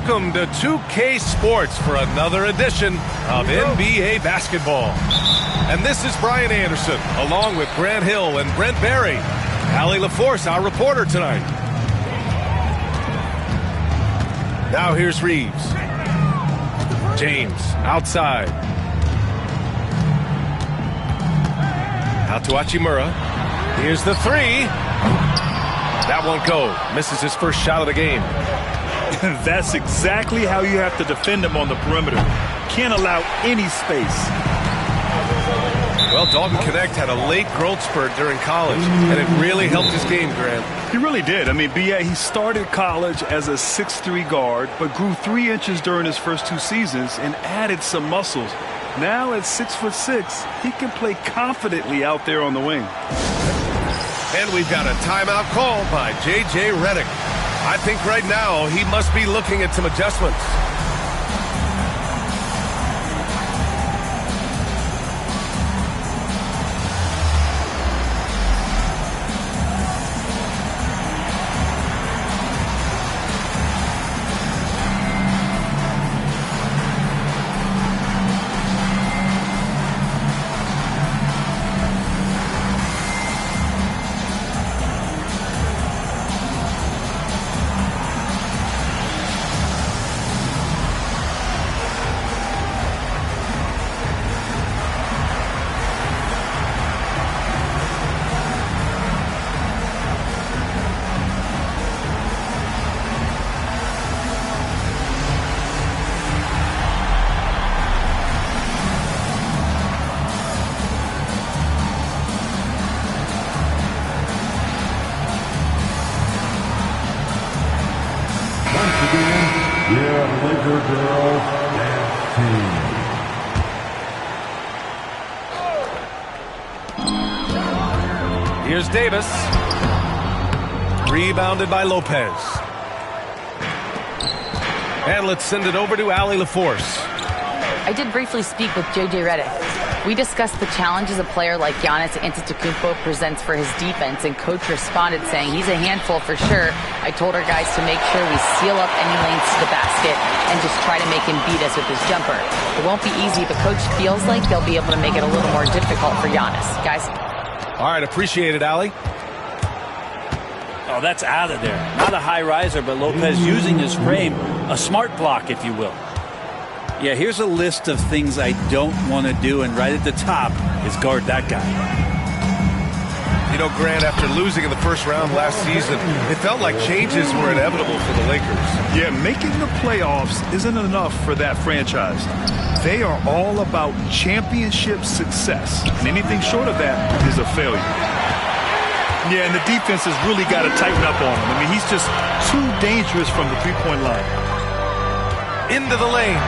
Welcome to 2K Sports for another edition of NBA basketball. And this is Brian Anderson, along with Grant Hill and Brent Barry. Allie LaForce, our reporter tonight. Now here's Reeves. James, outside. Out to Hachimura. Here's the three. That won't go. Misses his first shot of the game. That's exactly how you have to defend him on the perimeter. Can't allow any space. Well, Dalton Knecht had a late growth spurt during college, and it really helped his game, Grant. He really did. I mean, B.A., he started college as a 6'3" guard, but grew 3 inches during his first 2 seasons and added some muscles. Now at 6'6", he can play confidently out there on the wing. And we've got a timeout call by J.J. Redick. I think right now he must be looking at some adjustments. Here's Davis. Rebounded by Lopez. And let's send it over to Allie LaForce. I did briefly speak with J.J. Redick. We discussed the challenges a player like Giannis Antetokounmpo presents for his defense, and coach responded saying he's a handful for sure. I told our guys to make sure we seal up any lanes to the basket and just try to make him beat us with his jumper. It won't be easy, but coach feels like they'll be able to make it a little more difficult for Giannis. Guys? All right, appreciate it, Allie. Oh, that's out of there. Not a high riser, but Lopez using his frame. A smart block, if you will. Yeah, here's a list of things I don't want to do, and right at the top is guard that guy. You know, Grant, after losing in the first round last season, it felt like changes were inevitable for the Lakers. Yeah, making the playoffs isn't enough for that franchise. They are all about championship success, and anything short of that is a failure. Yeah, and the defense has really got to tighten up on him. I mean, he's just too dangerous from the three-point line. Into the lane.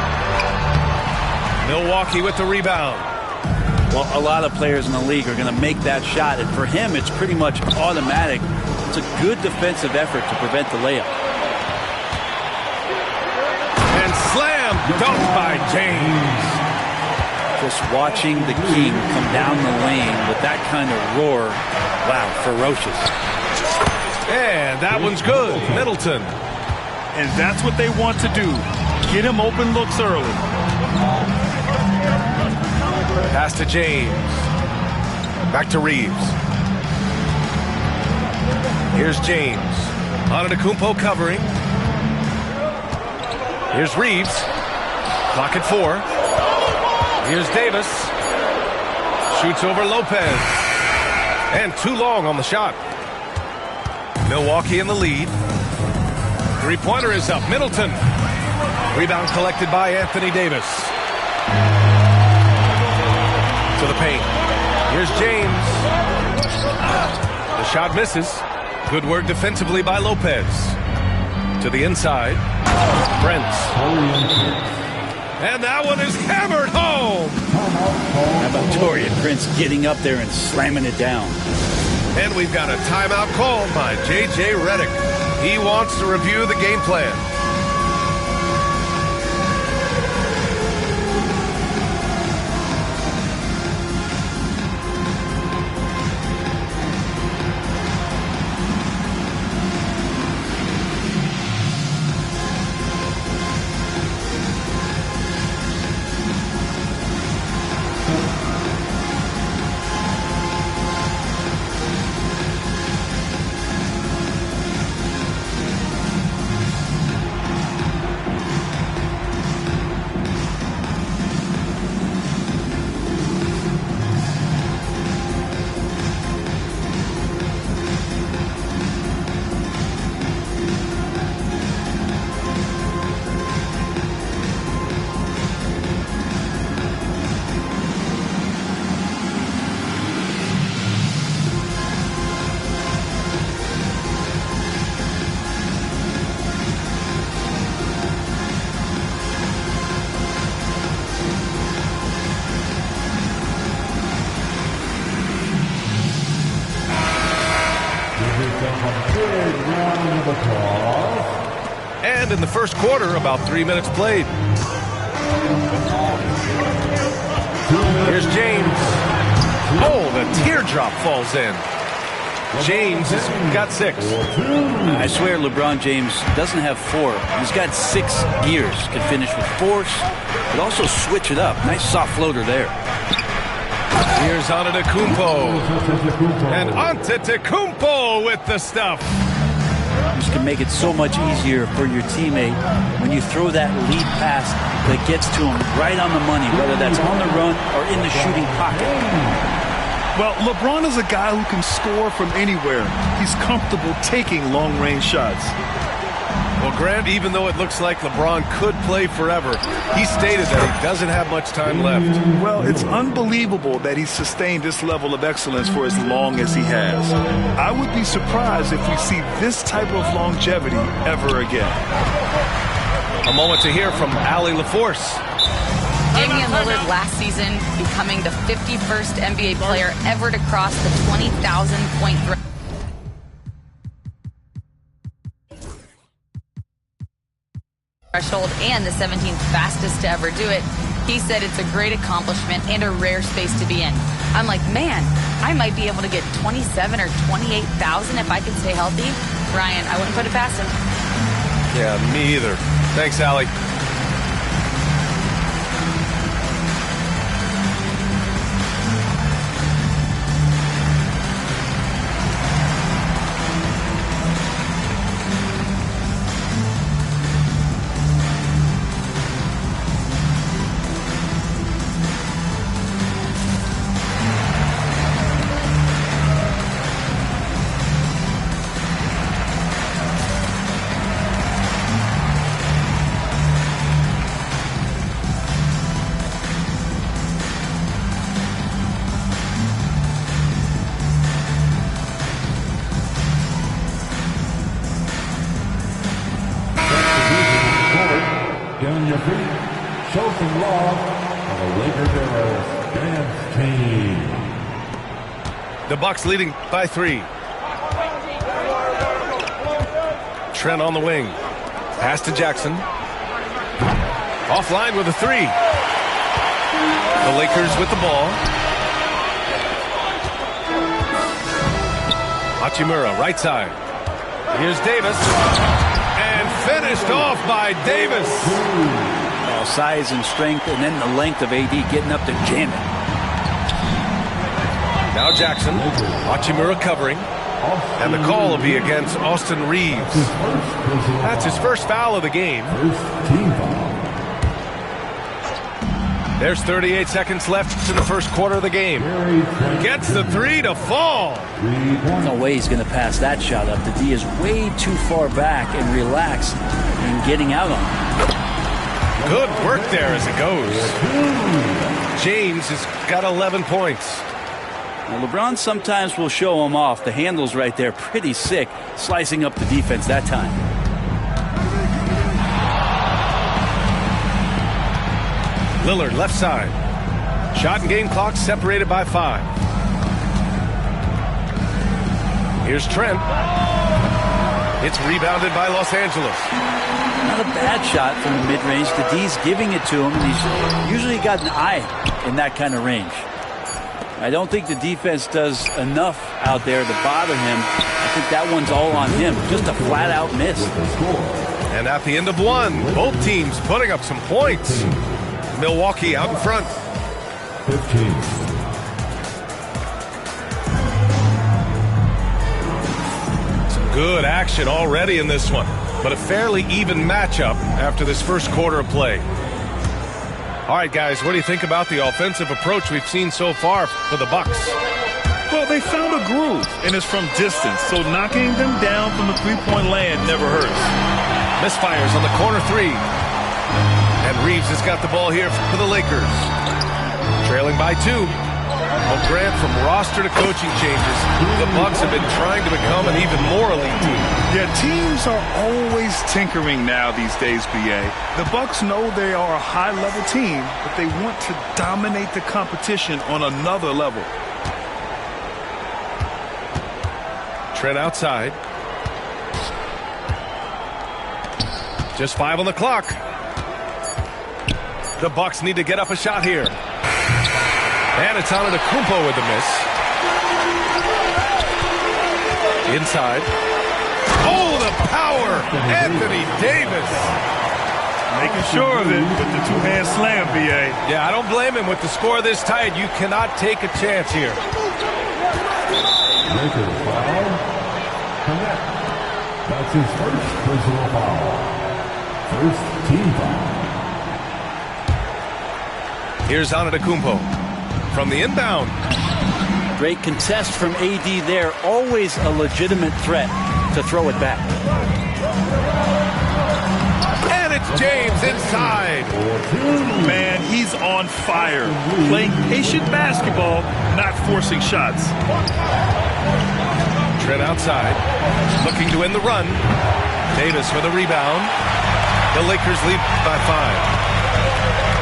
Milwaukee with the rebound. Well, a lot of players in the league are going to make that shot, and for him, it's pretty much automatic. It's a good defensive effort to prevent the layup. And slam dunk by James. Just watching the King come down the lane with that kind of roar, wow, ferocious. And that one's good. Middleton. And that's what they want to do. Get him open looks early. Pass to James. Back to Reeves. Here's James. Antetokounmpo covering. Here's Reeves. Clock at 4. Here's Davis. Shoots over Lopez. And too long on the shot. Milwaukee in the lead. Three-pointer is up. Middleton. Rebound collected by Anthony Davis. To the paint. Here's James. The shot misses. Good work defensively by Lopez. To the inside. Brent. And that one is hammered home. How about Taurean Prince getting up there and slamming it down? And we've got a timeout called by J.J. Redick. He wants to review the game plan. And in the first quarter, about 3 minutes played. Here's James. Oh, the teardrop falls in. James has got 6. I swear LeBron James doesn't have 4. He's got 6 gears. Can finish with force, but also switch it up. Nice soft floater there. Here's Antetokounmpo. And Antetokounmpo with the stuff. This can make it so much easier for your teammate when you throw that lead pass that gets to him right on the money, whether that's on the run or in the shooting pocket. Well, LeBron is a guy who can score from anywhere. He's comfortable taking long-range shots. Well, Grant, even though it looks like LeBron could play forever, he stated that he doesn't have much time left. Well, it's unbelievable that he's sustained this level of excellence for as long as he has. I would be surprised if we see this type of longevity ever again. A moment to hear from Allie LaForce. Damian Lillard last season becoming the 51st NBA player ever to cross the 20,000-point threshold and the 17th fastest to ever do it. He said it's a great accomplishment and a rare space to be in. I'm like, man, I might be able to get 27 or 28,000 if I can stay healthy. Ryan, I wouldn't put it past him. Yeah, me either. Thanks, Allie. Down your feet, show some love on the Lakers Heroes Dance Team. The Bucks leading by 3. Trent on the wing. Pass to Jackson. Offline with a 3. The Lakers with the ball. Hachimura, right side. Here's Davis. And finished off by Davis. Oh, size and strength, and then the length of AD getting up to jam it. Now Jackson. Hachimura covering. And the call will be against Austin Reeves. That's his first foul of the game. There's 38 seconds left in the first quarter of the game. Gets the 3 to fall. No way he's going to pass that shot up. The D is way too far back and relaxed in getting out on it. Good work there as it goes. James has got 11 points. Now, LeBron sometimes will show him off. The handle's right there, pretty sick, slicing up the defense that time. Lillard left side. Shot and game clock separated by 5. Here's Trent. It's rebounded by Los Angeles. Not a bad shot from the mid-range. The D's giving it to him, and he's usually got an eye in that kind of range. I don't think the defense does enough out there to bother him. I think that one's all on him. Just a flat-out miss. And at the end of 1, both teams putting up some points. Milwaukee out in front. 15. Some good action already in this one, but a fairly even matchup after this first quarter of play. All right, guys, what do you think about the offensive approach we've seen so far for the Bucks? Well, they found a groove, and it's from distance, so knocking them down from the three-point land never hurts. Misfires on the corner 3. And Reeves has got the ball here for the Lakers. Trailing by 2. Well, Grant, from roster to coaching changes, the Bucks have been trying to become an even more elite team. Yeah, teams are always tinkering now these days, B.A. The Bucks know they are a high-level team, but they want to dominate the competition on another level. Trent outside. Just 5 on the clock. The Bucks need to get up a shot here. And it's Antetokounmpo with the miss. Inside. Oh, the power! Anthony Davis. Making sure of it with the two-hand slam, B.A. Yeah, I don't blame him. With the score this tight, you cannot take a chance here. Lakers foul. Connect. That's his first personal foul. First team foul. Here's Antetokounmpo from the inbound. Great contest from AD there. Always a legitimate threat to throw it back. And it's James inside. Man, he's on fire. Playing patient basketball, not forcing shots. Trent outside, looking to end the run. Davis for the rebound. The Lakers lead by 5.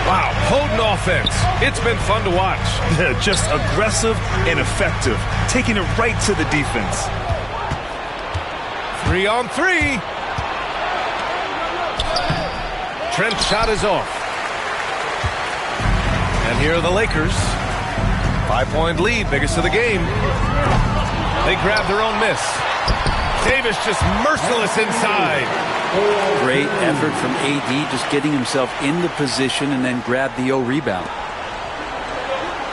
Wow, potent offense. It's been fun to watch. Just aggressive and effective, taking it right to the defense. 3 on 3. Trent's shot is off. And here are the Lakers. 5-point lead, biggest of the game. They grab their own miss. Davis just merciless inside. Great effort from AD, just getting himself in the position and then grab the rebound.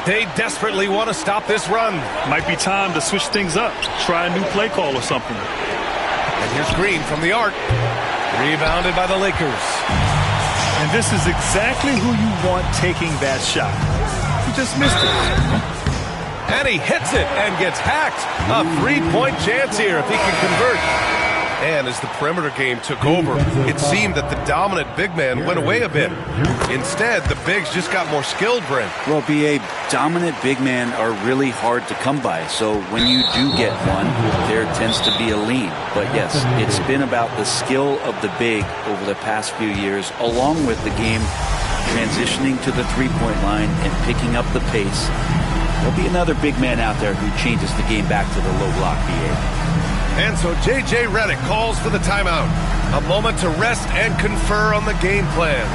They desperately want to stop this run. Might be time to switch things up. Try a new play call or something. And here's Green from the arc. Rebounded by the Lakers. And this is exactly who you want taking that shot. He just missed it. And he hits it and gets hacked. A 3-point chance here if he can convert. And as the perimeter game took over, it seemed that the dominant big man went away a bit. Instead, the bigs just got more skilled, Brent. Well, B.A., dominant big men are really hard to come by. So when you do get one, there tends to be a lean. But yes, it's been about the skill of the big over the past few years, along with the game transitioning to the three-point line and picking up the pace. There'll be another big man out there who changes the game back to the low block, B.A. And so J.J. Redick calls for the timeout. A moment to rest and confer on the game plan.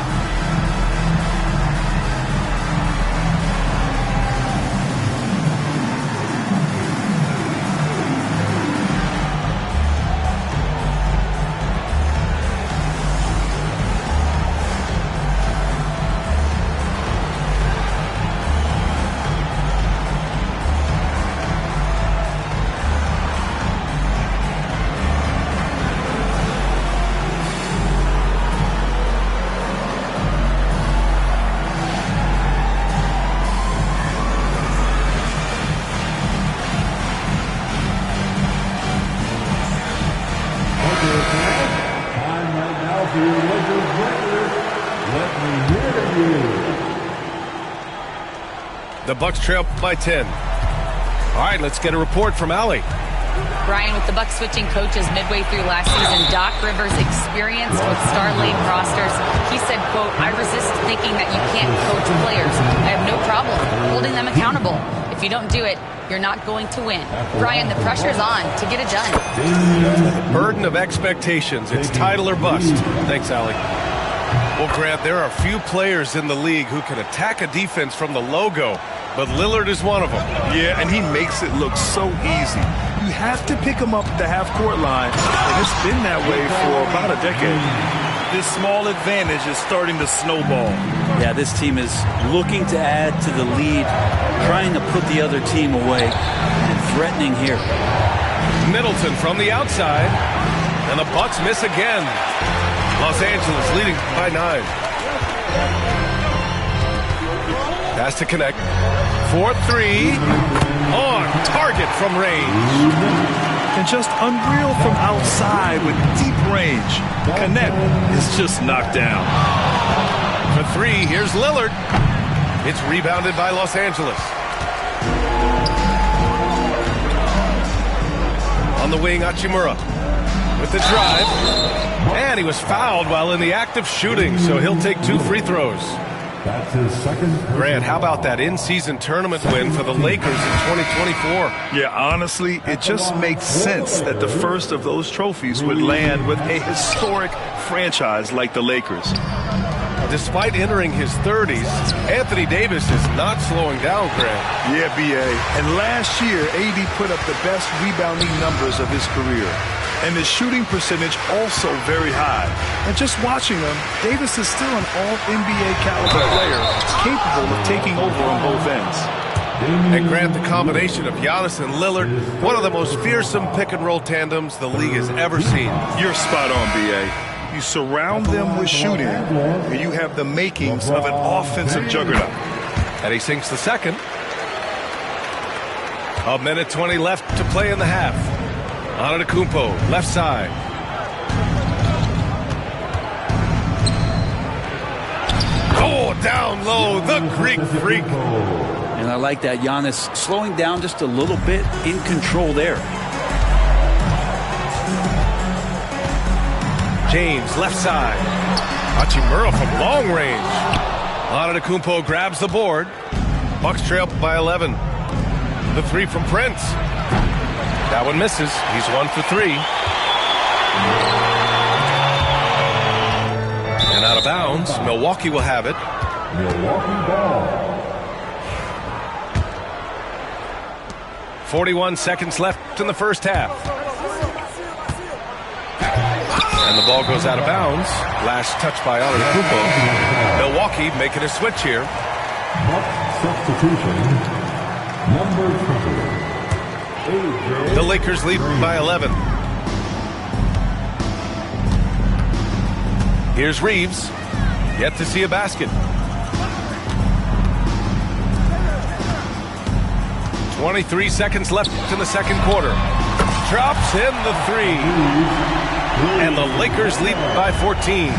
The Bucks trail by 10. All right, let's get a report from Allie. Brian, with the Bucks switching coaches midway through last season, Doc Rivers' experience with star-laden rosters, he said, quote, "I resist thinking that you can't coach players. I have no problem holding them accountable. If you don't do it, you're not going to win." Brian, the pressure's on to get it done. Burden of expectations. It's title or bust. Thanks, Allie. Well, Grant, there are few players in the league who can attack a defense from the logo, but Lillard is one of them. Yeah, and he makes it look so easy. You have to pick him up at the half-court line, and it's been that way for about a decade. This small advantage is starting to snowball. Yeah, this team is looking to add to the lead, trying to put the other team away, and threatening here. Middleton from the outside, and the Bucks miss again. Los Angeles leading by 9. Pass to connect. 4-3. On target from range. And just unreal from outside with deep range. Connect is just knocked down. For 3, here's Lillard. It's rebounded by Los Angeles. On the wing, Hachimura with the drive. And he was fouled while in the act of shooting, so he'll take 2 free throws. That's his second. Grant, how about that in-season tournament win for the Lakers in 2024? Yeah, honestly, it just makes sense that the first of those trophies would land with a historic franchise like the Lakers. Despite entering his 30s, Anthony Davis is not slowing down, Grant. Yeah, B.A. And last year, A.D. put up the best rebounding numbers of his career. And the shooting percentage also very high. And just watching him, Davis is still an all-NBA caliber player, capable of taking over on both ends. And Grant, the combination of Giannis and Lillard, one of the most fearsome pick-and-roll tandems the league has ever seen. You're spot on, B.A. You surround them with shooting, and you have the makings of an offensive juggernaut. And he sinks the second. A minute 20 left to play in the half. Antetokounmpo, left side. Oh, down low, the Greek freak. And I like that. Giannis slowing down just a little bit, in control there. James, left side. Hachimura from long range. Antetokounmpo grabs the board. Bucks trail by 11. The three from Prince. That one misses. He's 1 for 3. And out of bounds. Milwaukee will have it. Milwaukee ball. 41 seconds left in the first half. And the ball goes out of bounds. Last touch by Antetokounmpo. Milwaukee making a switch here. Bucks substitution. Number 20. The Lakers lead by 11. Here's Reeves. Yet to see a basket. 23 seconds left in the second quarter. Drops in the three. And the Lakers lead by 14.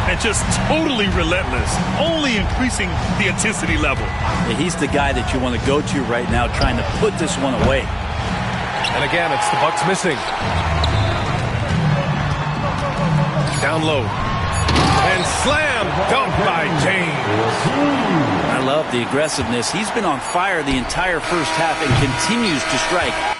And just totally relentless, only increasing the intensity level. Yeah, he's the guy that you want to go to right now, trying to put this one away. And again, it's the Bucks missing. Down low. And slam dunk by James. I love the aggressiveness. He's been on fire the entire first half and continues to strike.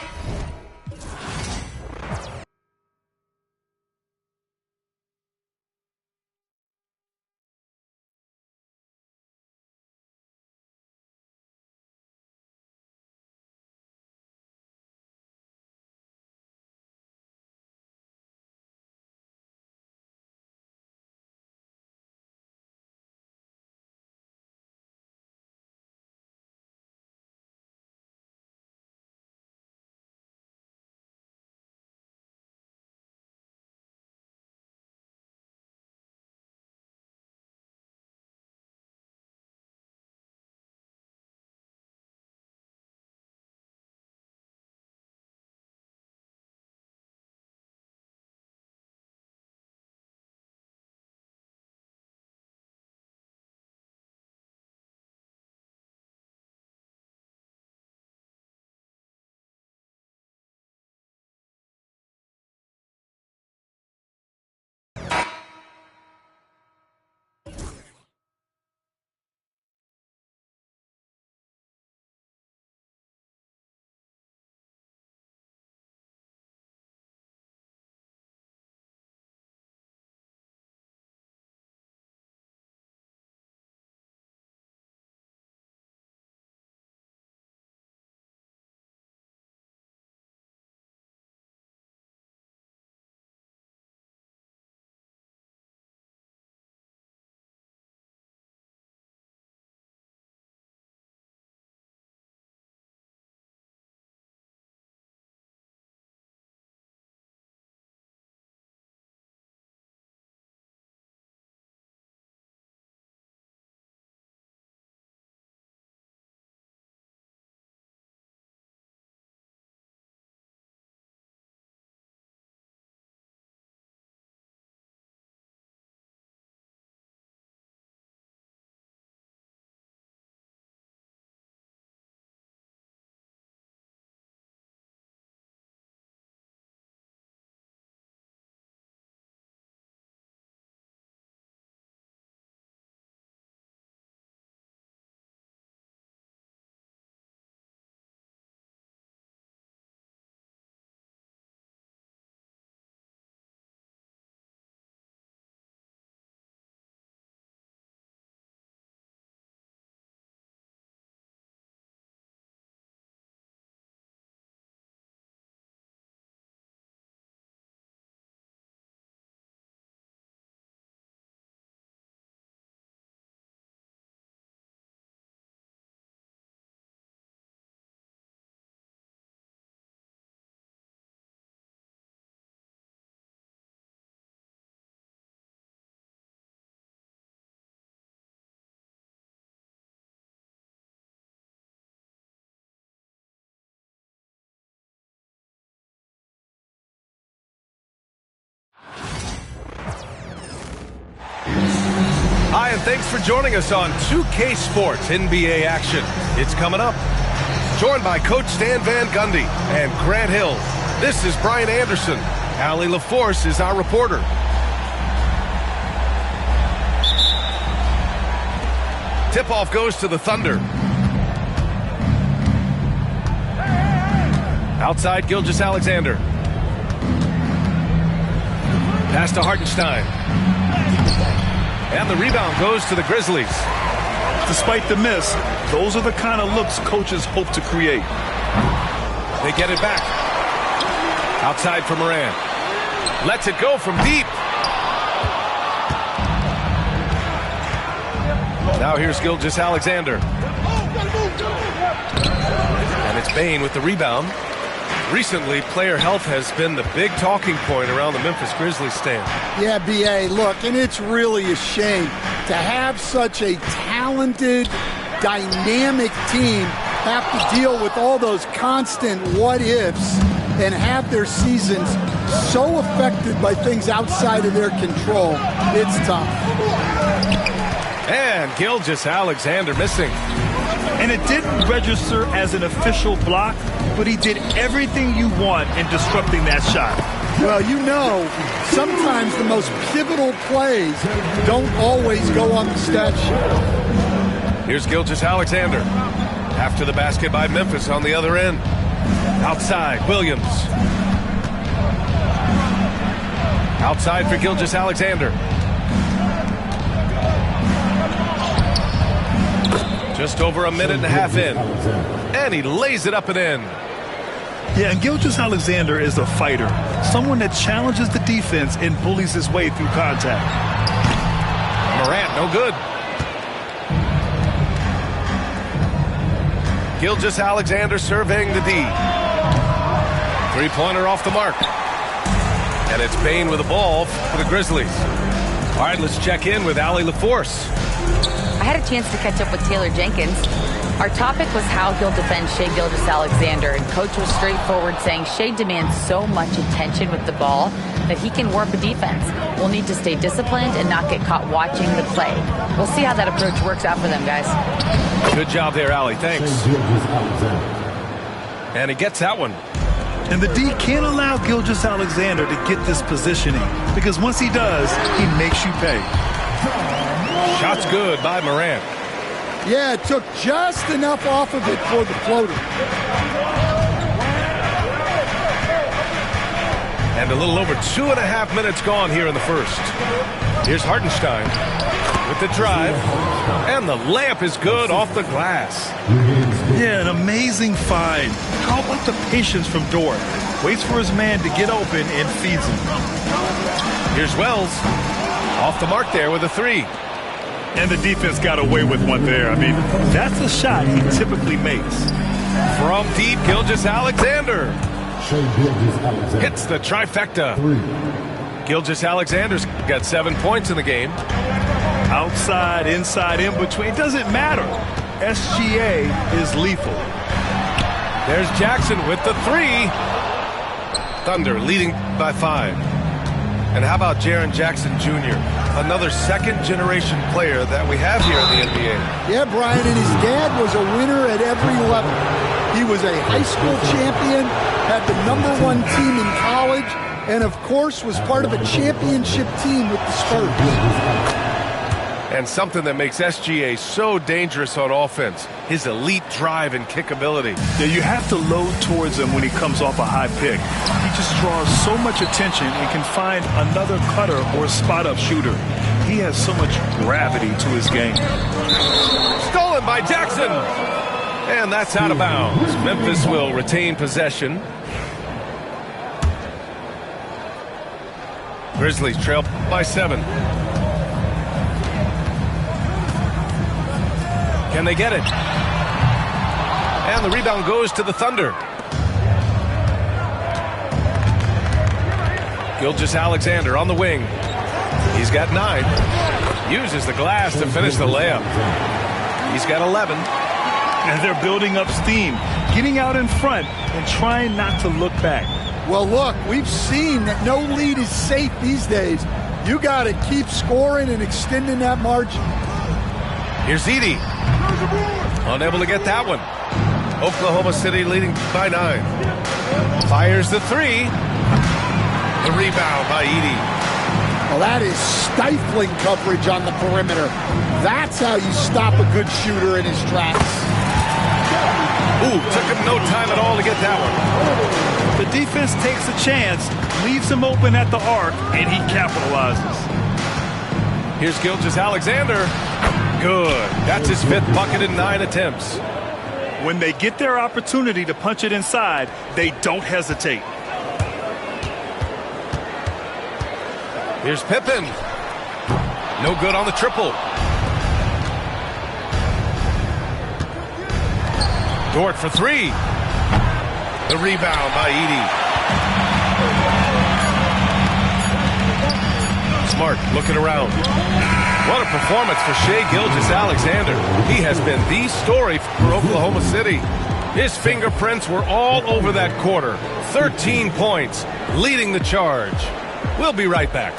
And thanks for joining us on 2K Sports NBA action. It's coming up. Joined by Coach Stan Van Gundy and Grant Hill. This is Brian Anderson. Allie LaForce is our reporter. Tip-off goes to the Thunder. Outside, Gilgeous-Alexander. Pass to Hartenstein. And the rebound goes to the Grizzlies. Despite the miss, those are the kind of looks coaches hope to create. They get it back. Outside for Moran. Lets it go from deep. Now here's Gilgeous-Alexander. And it's Bane with the rebound. Recently, player health has been the big talking point around the Memphis Grizzlies stand. Yeah, B.A., look, and it's really a shame to have such a talented, dynamic team have to deal with all those constant what-ifs and have their seasons so affected by things outside of their control. It's tough. And Gilgeous-Alexander missing. And it didn't register as an official block, but he did everything you want in disrupting that shot. Well, you know, sometimes the most pivotal plays don't always go on the stat sheet. Here's Gilgeous-Alexander. After the basket by Memphis on the other end. Outside, Williams. Outside for Gilgeous-Alexander. Just over a minute and a half in. And he lays it up and in. Yeah, and Gilgeous-Alexander is a fighter. Someone that challenges the defense and bullies his way through contact. Morant, no good. Gilgeous-Alexander surveying the D. Three-pointer off the mark. And it's Bane with the ball for the Grizzlies. All right, let's check in with Allie LaForce. I had a chance to catch up with Taylor Jenkins. Our topic was how he'll defend Shai Gilgeous-Alexander, and Coach was straightforward, saying Shai demands so much attention with the ball that he can warp a defense. We'll need to stay disciplined and not get caught watching the play. We'll see how that approach works out for them, guys. Good job there, Allie. Thanks. And he gets that one. And the D can't allow Gilgeous-Alexander to get this positioning, because once he does, he makes you pay. Shot's good by Morant. Yeah, it took just enough off of it for the floater. And a little over 2.5 minutes gone here in the first. Here's Hartenstein with the drive. And the layup is good off the glass. Yeah, an amazing find. How about the patience from Dort? Waits for his man to get open and feeds him. Here's Wells. Off the mark there with a three. And the defense got away with one there. I mean, that's a shot he typically makes. From deep, Gilgeous-Alexander. Hits the trifecta. Gilgeous-Alexander's got 7 points in the game. Outside, inside, in between, it doesn't matter. SGA is lethal. There's Jackson with the three. Thunder leading by 5. And how about Jaren Jackson Jr., another second-generation player that we have here in the NBA? Yeah, Brian, and his dad was a winner at every level. He was a high school champion, had the #1 team in college, and of course was part of a championship team with the Spurs. And something that makes SGA so dangerous on offense, his elite drive and kickability. Yeah, you have to load towards him when he comes off a high pick. He just draws so much attention and can find another cutter or spot-up shooter. He has so much gravity to his game. Stolen by Jackson. And that's out of bounds. Memphis will retain possession. Grizzlies trail by 7. Can they get it? And the rebound goes to the Thunder. Gilgeous-Alexander on the wing. He's got 9. Uses the glass to finish the layup. He's got 11. And they're building up steam, getting out in front and trying not to look back. Well, look, we've seen that no lead is safe these days. You got to keep scoring and extending that margin. Here's Edey. Unable to get that one. Oklahoma City leading by 9. Fires the 3. The rebound by Edey. Well, that is stifling coverage on the perimeter. That's how you stop a good shooter in his tracks. Ooh, took him no time at all to get that one. The defense takes a chance, leaves him open at the arc, and he capitalizes. Here's Gilgeous-Alexander. Good. That's his 5th bucket in 9 attempts. When they get their opportunity to punch it inside, they don't hesitate. Here's Pippen. No good on the triple. Dort for 3. The rebound by Edey. Smart looking around. What a performance for Shai Gilgeous-Alexander. He has been the story for Oklahoma City. His fingerprints were all over that quarter. 13 points, leading the charge. We'll be right back.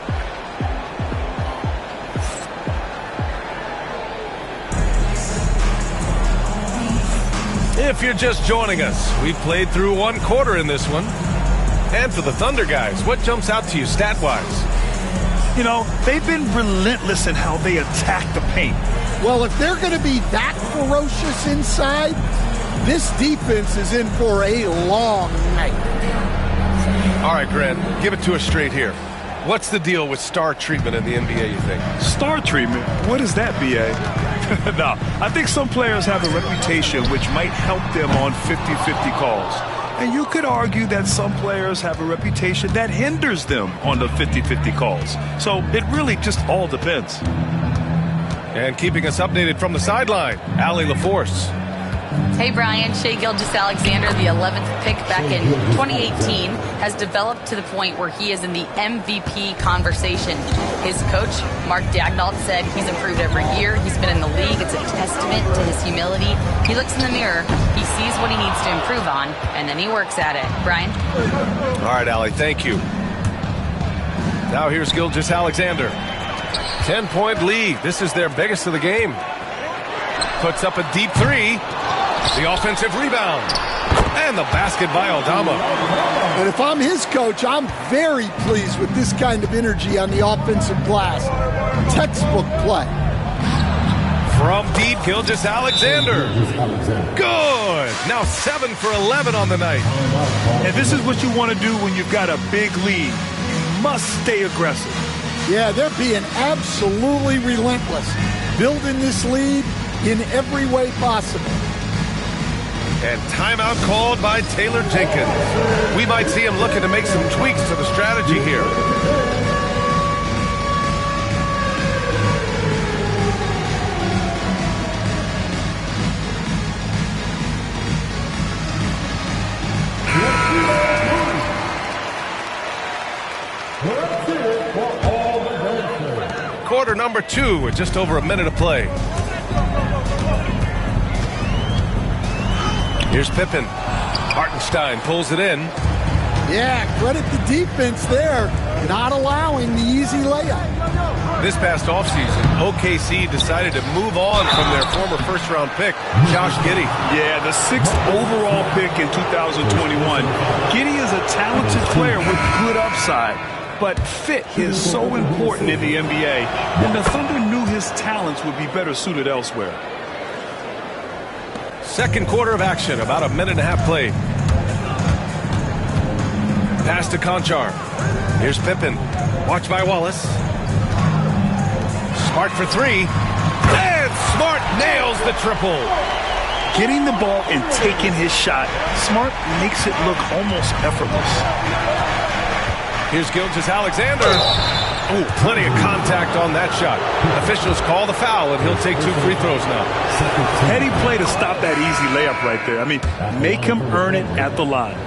If you're just joining us, we've played through 1 quarter in this one. And for the Thunder guys, what jumps out to you stat-wise? You know, they've been relentless in how they attack the paint. Well, if they're going to be that ferocious inside, this defense is in for a long night. All right, Grant, give it to us straight here. What's the deal with star treatment in the NBA, you think? Star treatment? What is that, B.A.? No, I think some players have a reputation which might help them on 50-50 calls. And you could argue that some players have a reputation that hinders them on the 50-50 calls. So it really just all depends. And keeping us updated from the sideline, Allie LaForce. Hey, Brian. Shai Gilgeous-Alexander, the 11th pick back in 2018, has developed to the point where he is in the MVP conversation. His coach, Mark Daigneault, said he's improved every year. He's been in the league. It's a testament to his humility. He looks in the mirror, he sees what he needs to improve on, and then he works at it. Brian? All right, Allie, thank you. Now here's Gilgeous-Alexander. 10-point lead. This is their biggest of the game. Puts up a deep 3. The offensive rebound. And the basket by Aldama. And if I'm his coach, I'm very pleased with this kind of energy on the offensive glass. Textbook play. From deep, Gilgeous-Alexander. Good. Now 7 for 11 on the night. And this is what you want to do when you've got a big lead. You must stay aggressive. Yeah, they're being absolutely relentless. Building this lead in every way possible. And timeout called by Taylor Jenkins. We might see him looking to make some tweaks to the strategy here. Quarter number 2 with just over a minute to play. Here's Pippen. Hartenstein pulls it in. Yeah, credit the defense there, not allowing the easy layup. This past offseason, OKC decided to move on from their former first-round pick, Josh Giddey. Yeah, the 6th overall pick in 2021. Giddey is a talented player with good upside, but fit is so important in the NBA, and the Thunder knew his talents would be better suited elsewhere. Second quarter of action, about a minute and a half played. Pass to Conchar. Here's Pippen. Watched by Wallace. Smart for 3. And Smart nails the triple. Getting the ball and taking his shot, Smart makes it look almost effortless. Here's Gilgeous-Alexander. Ooh, plenty of contact on that shot. Officials call the foul, and he'll take 2 free throws now. Heady play to stop that easy layup right there. I mean, make him earn it at the line.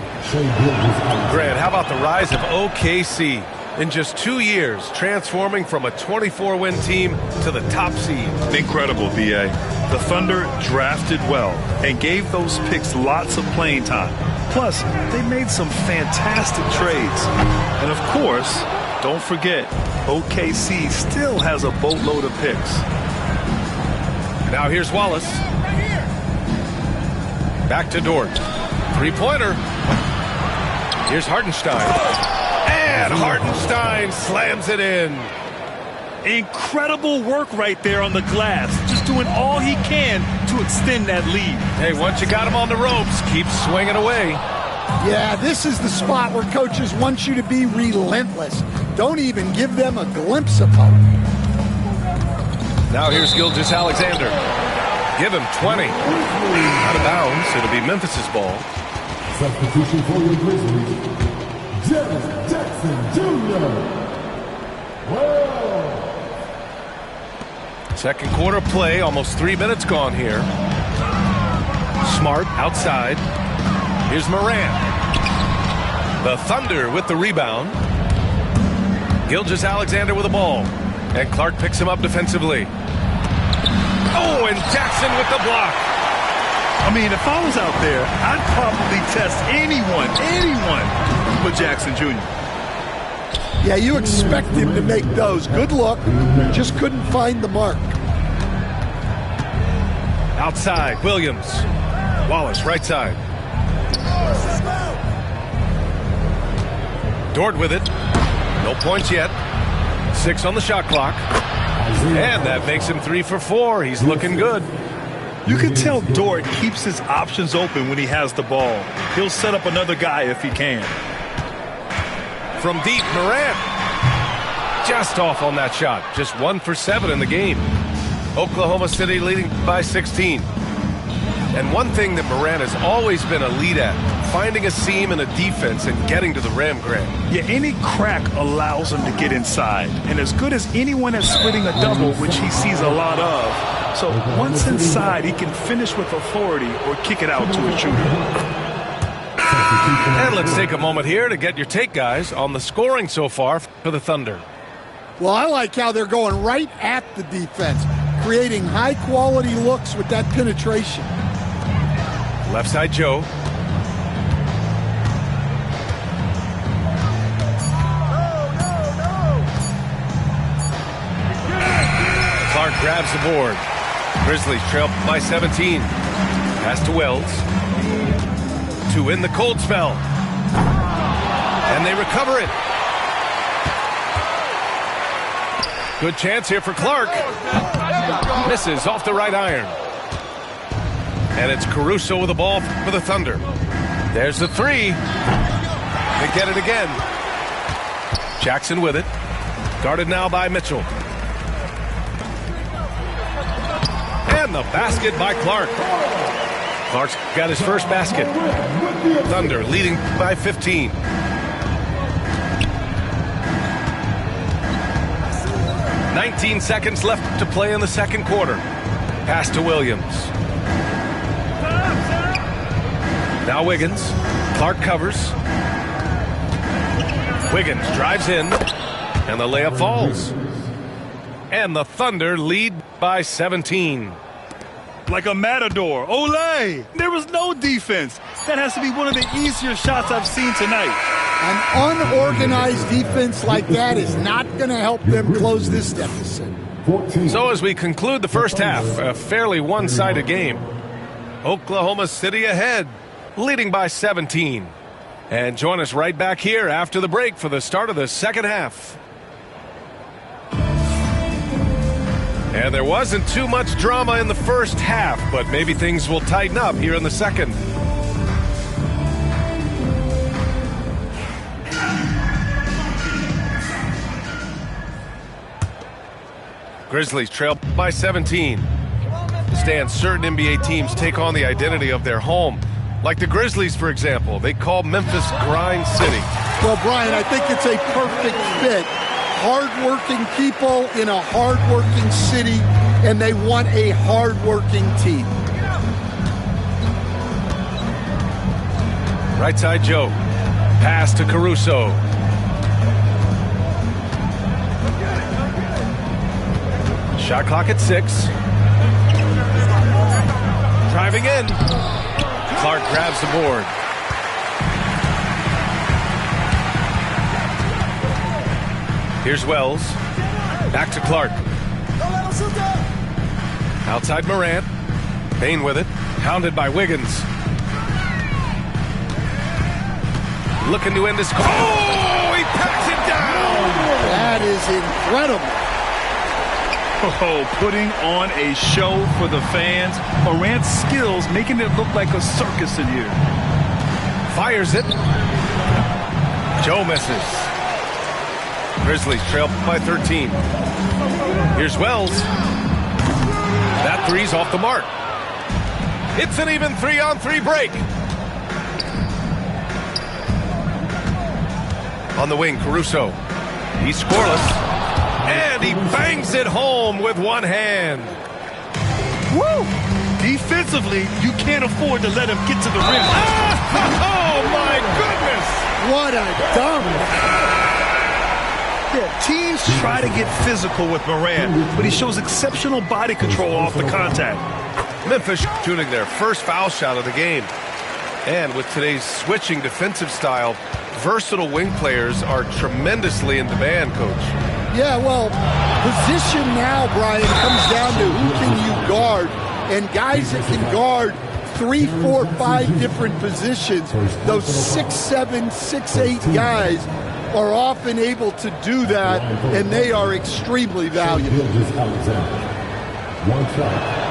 Grant, how about the rise of OKC? In just 2 years, transforming from a 24-win team to the top seed. Incredible, B.A. The Thunder drafted well and gave those picks lots of playing time. Plus, they made some fantastic trades. And of course, don't forget, OKC still has a boatload of picks. Now here's Wallace. Back to Dort. Three-pointer. Here's Hartenstein. And Hartenstein slams it in. Incredible work right there on the glass. Just doing all he can to extend that lead. Hey, once you got him on the ropes, keep swinging away. Yeah, this is the spot where coaches want you to be relentless. Don't even give them a glimpse of hope. Now here's Gilgeous-Alexander. Give him 20. Out of bounds. It'll be Memphis's ball. Substitution for the Grizzlies, Jaren Jackson Jr. Well. Second quarter play, almost 3 minutes gone here. Smart outside. Here's Morant. The Thunder with the rebound. Gilgeous-Alexander with the ball. And Clark picks him up defensively. Oh, and Jackson with the block. I mean, if I was out there, I'd probably test anyone but Jackson Jr. Yeah, you expect him to make those. Good look. Just couldn't find the mark. Outside, Williams. Wallace, right side. Dort with it. No points yet. 6 on the shot clock. And that makes him 3 for 4. He's looking good. You can tell Dort keeps his options open when he has the ball. He'll set up another guy if he can. From deep, Morant. Just off on that shot. Just 1 for 7 in the game. Oklahoma City leading by 16. And one thing that Morant has always been a lead at, finding a seam in a defense and getting to the rim, Greg. Yeah, any crack allows him to get inside. And as good as anyone at splitting a double, which he sees a lot of. So once inside, he can finish with authority or kick it out to a shooter. And let's take a moment here to get your take, guys, on the scoring so far for the Thunder. Well, I like how they're going right at the defense, creating high-quality looks with that penetration. Left side, Joe. Clark grabs the board. Grizzlies trail by 17. Pass to Wells. To win the cold spell. And they recover it. Good chance here for Clark. Misses off the right iron. And it's Caruso with the ball for the Thunder. There's the 3. They get it again. Jackson with it. Guarded now by Mitchell. And the basket by Clark. Clark's got his first basket. Thunder leading by 15. "19 seconds left to play in the second quarter. Pass to Williams. Now Wiggins. Clark covers. Wiggins drives in. And the layup falls. And the Thunder lead by 17. Like a matador. Olay! There was no defense. That has to be one of the easier shots I've seen tonight. An unorganized defense like that is not going to help them close this deficit. So as we conclude the first half, a fairly one-sided game. Oklahoma City ahead, leading by 17. And join us right back here after the break for the start of the second half. And there wasn't too much drama in the first half, but maybe things will tighten up here in the second. Grizzlies trail by 17. Stan, certain NBA teams take on the identity of their home. Like the Grizzlies, for example. They call Memphis Grind City. Well, Brian, I think it's a perfect fit. Hard-working people in a hard-working city, and they want a hard-working team. Right side, Joe. Pass to Caruso. Shot clock at 6. Driving in. Clark grabs the board. Here's Wells. Back to Clark. Outside Morant. Payne with it. Hounded by Wiggins. Looking to end this. Oh, he packs it down. That is incredible. Oh, putting on a show for the fans. Morant's skills making it look like a circus in here. Fires it. Joe misses. Grizzlies trail by 13. Here's Wells. That three's off the mark. It's an even 3-on-3 break. On the wing, Caruso. He's scoreless. And he bangs it home with one hand. Woo! Defensively, you can't afford to let him get to the rim. Oh, my goodness! What a dunk. Yeah, teams try to get physical with Morant, but he shows exceptional body control off the contact. Memphis shooting their first foul shot of the game. And with today's switching defensive style, versatile wing players are tremendously in demand, Coach. Yeah, well, position now, Brian, comes down to who can you guard. And guys that can guard 3, 4, 5 different positions, those 6'7", 6'8" guys are often able to do that, and they are extremely valuable. One shot.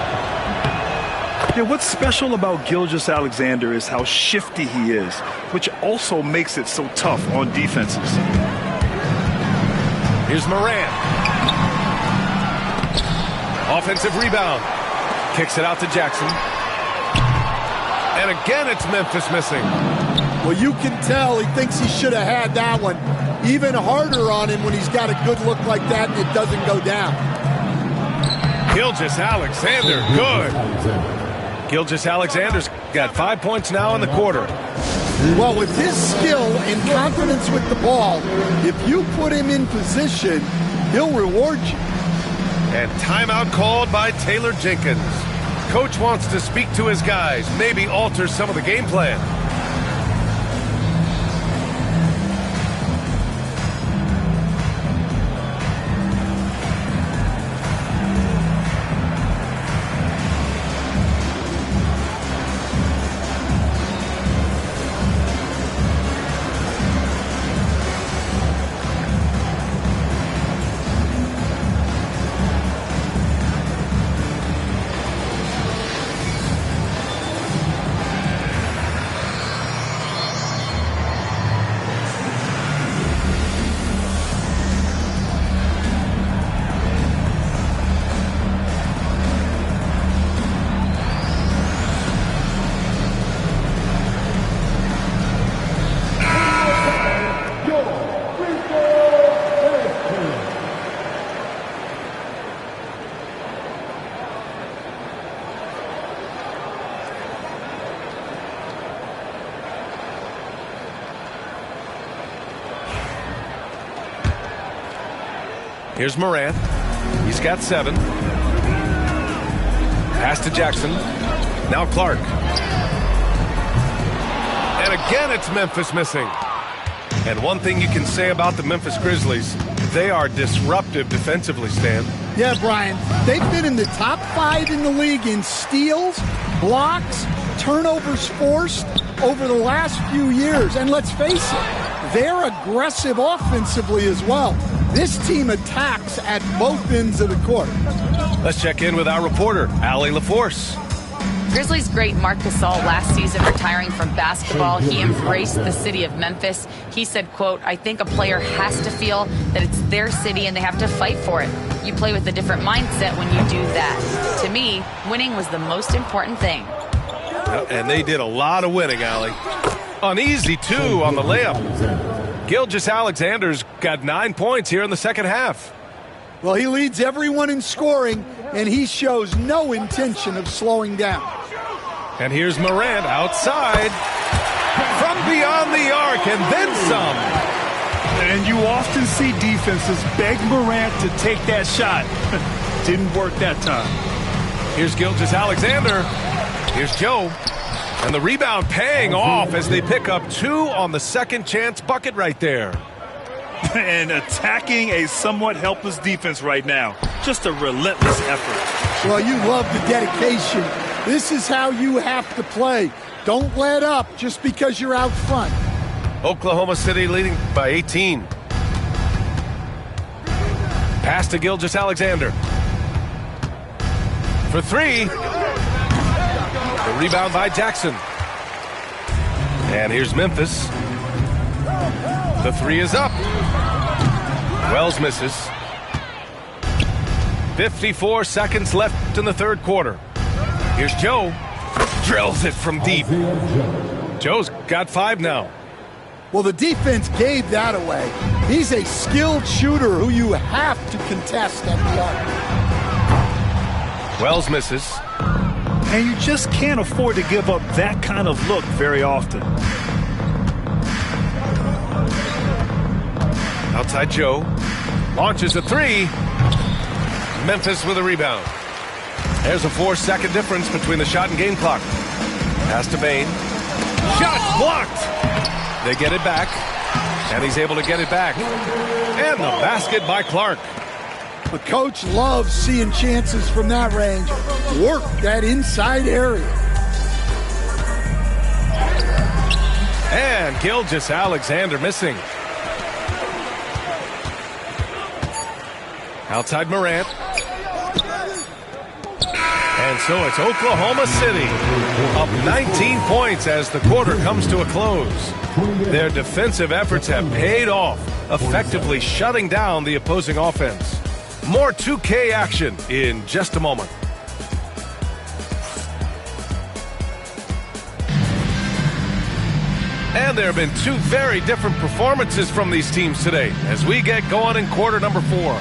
Yeah, what's special about Gilgeous-Alexander is how shifty he is, which also makes it so tough on defenses. Here's Morant. Offensive rebound. Kicks it out to Jackson. And again, it's Memphis missing. Well, you can tell he thinks he should have had that one. Even harder on him when he's got a good look like that and it doesn't go down. Gilgeous-Alexander, good. Gilgeous-Alexander's got 5 points now in the quarter. Well, with his skill and confidence with the ball, if you put him in position, he'll reward you. And timeout called by Taylor Jenkins. Coach wants to speak to his guys, maybe alter some of the game plan. Here's Morant. He's got 7. Pass to Jackson. Now Clark. And again, it's Memphis missing. And one thing you can say about the Memphis Grizzlies, they are disruptive defensively, Stan. Yeah, Brian, they've been in the top 5 in the league in steals, blocks, turnovers forced over the last few years. And let's face it, they're aggressive offensively as well. This team attacks at both ends of the court. Let's check in with our reporter, Allie LaForce. Grizzlies great Marc Gasol last season retiring from basketball. He embraced the city of Memphis. He said, quote, "I think a player has to feel that it's their city and they have to fight for it. You play with a different mindset when you do that. To me, winning was the most important thing." And they did a lot of winning, Allie. Uneasy, too, on the layup. Gilgeous-Alexander's got 9 points here in the second half. Well, he leads everyone in scoring, and he shows no intention of slowing down. And here's Morant outside from beyond the arc, and then some. And you often see defenses beg Morant to take that shot. Didn't work that time. Here's Gilgeous-Alexander. Here's Joe. And the rebound paying off as they pick up 2 on the second chance bucket right there. And attacking a somewhat helpless defense right now. Just a relentless effort. Well, you love the dedication. This is how you have to play. Don't let up just because you're out front. Oklahoma City leading by 18. Pass to Gilgeous-Alexander. For three. The rebound by Jackson. And here's Memphis. The three is up. Wells misses. 54 seconds left in the third quarter. Here's Joe. Drills it from deep. Joe's got 5 now. Well, the defense gave that away. He's a skilled shooter who you have to contest at the arc. Wells misses. And you just can't afford to give up that kind of look very often. Outside Joe. Launches a three. Memphis with a rebound. There's a 4-second difference between the shot and game clock. Pass to Bane. Shot blocked. They get it back. And he's able to get it back. And the basket by Clark. The coach loves seeing chances from that range. Work that inside area. And Gilgeous-Alexander missing. Outside Morant. And so it's Oklahoma City up 19 points as the quarter comes to a close. Their defensive efforts have paid off, effectively shutting down the opposing offense. More 2K action in just a moment. And there have been 2 very different performances from these teams today as we get going in quarter number 4.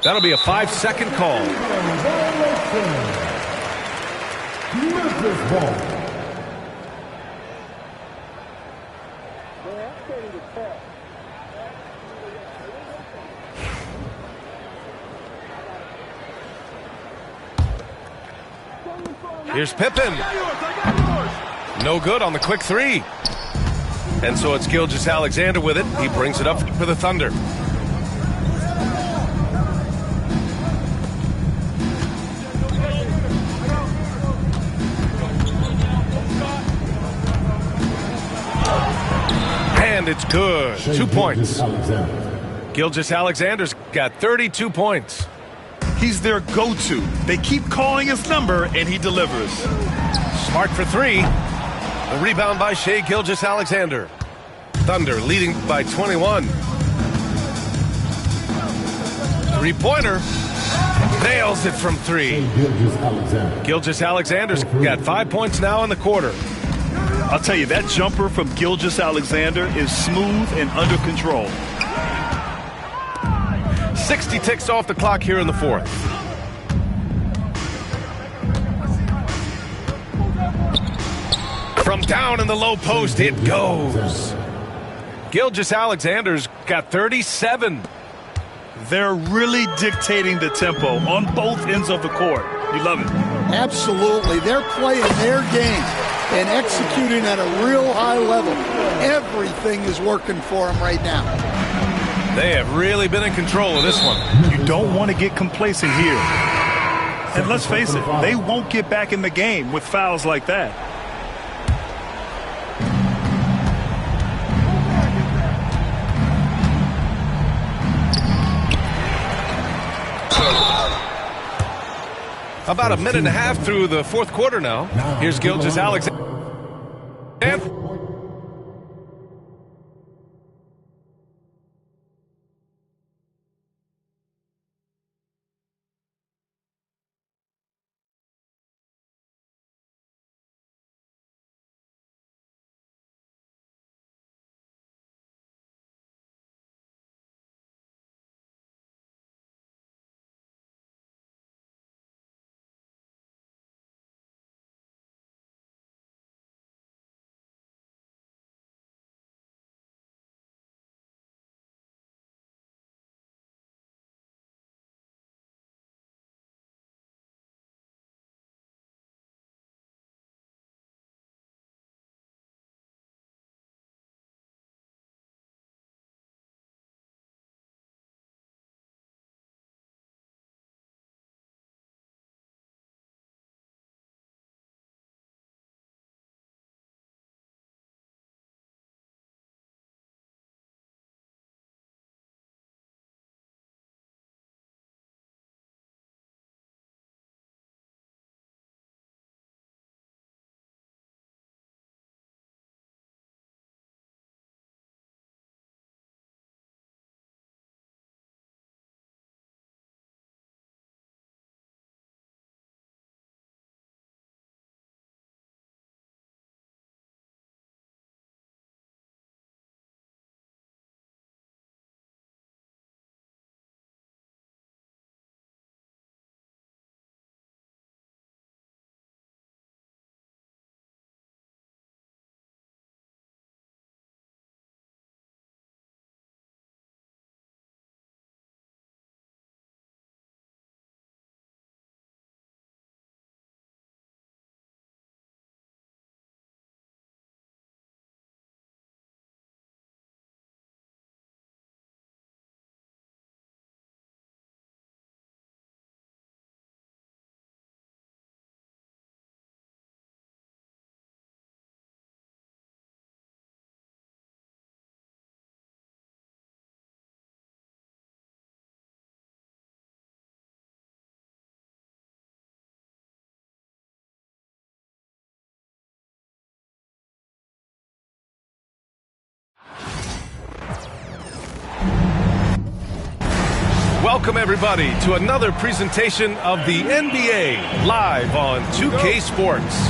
That'll be a 5-second call. Here's Pippen. No good on the quick three. And so it's Gilgeous-Alexander with it. He brings it up for the Thunder. And it's good. 2 points. Gilgeous-Alexander's got 32 points. He's their go-to. They keep calling his number, and he delivers. Smart for three. The rebound by Shai Gilgeous-Alexander. Thunder leading by 21. Three-pointer. Nails it from three. Gilgeous-Alexander's got 5 points now in the quarter. I'll tell you, that jumper from Gilgeous-Alexander is smooth and under control. 60 ticks off the clock here in the fourth. From down in the low post, it goes. Gilgeous-Alexander's got 37. They're really dictating the tempo on both ends of the court. You love it. Absolutely. They're playing their game and executing at a real high level. Everything is working for them right now. They have really been in control of this one. You don't want to get complacent here. And let's face it, they won't get back in the game with fouls like that. About a minute and a half through the fourth quarter now. Here's Gilgeous-Alexander. And Welcome, everybody, to another presentation of the NBA live on 2K Sports.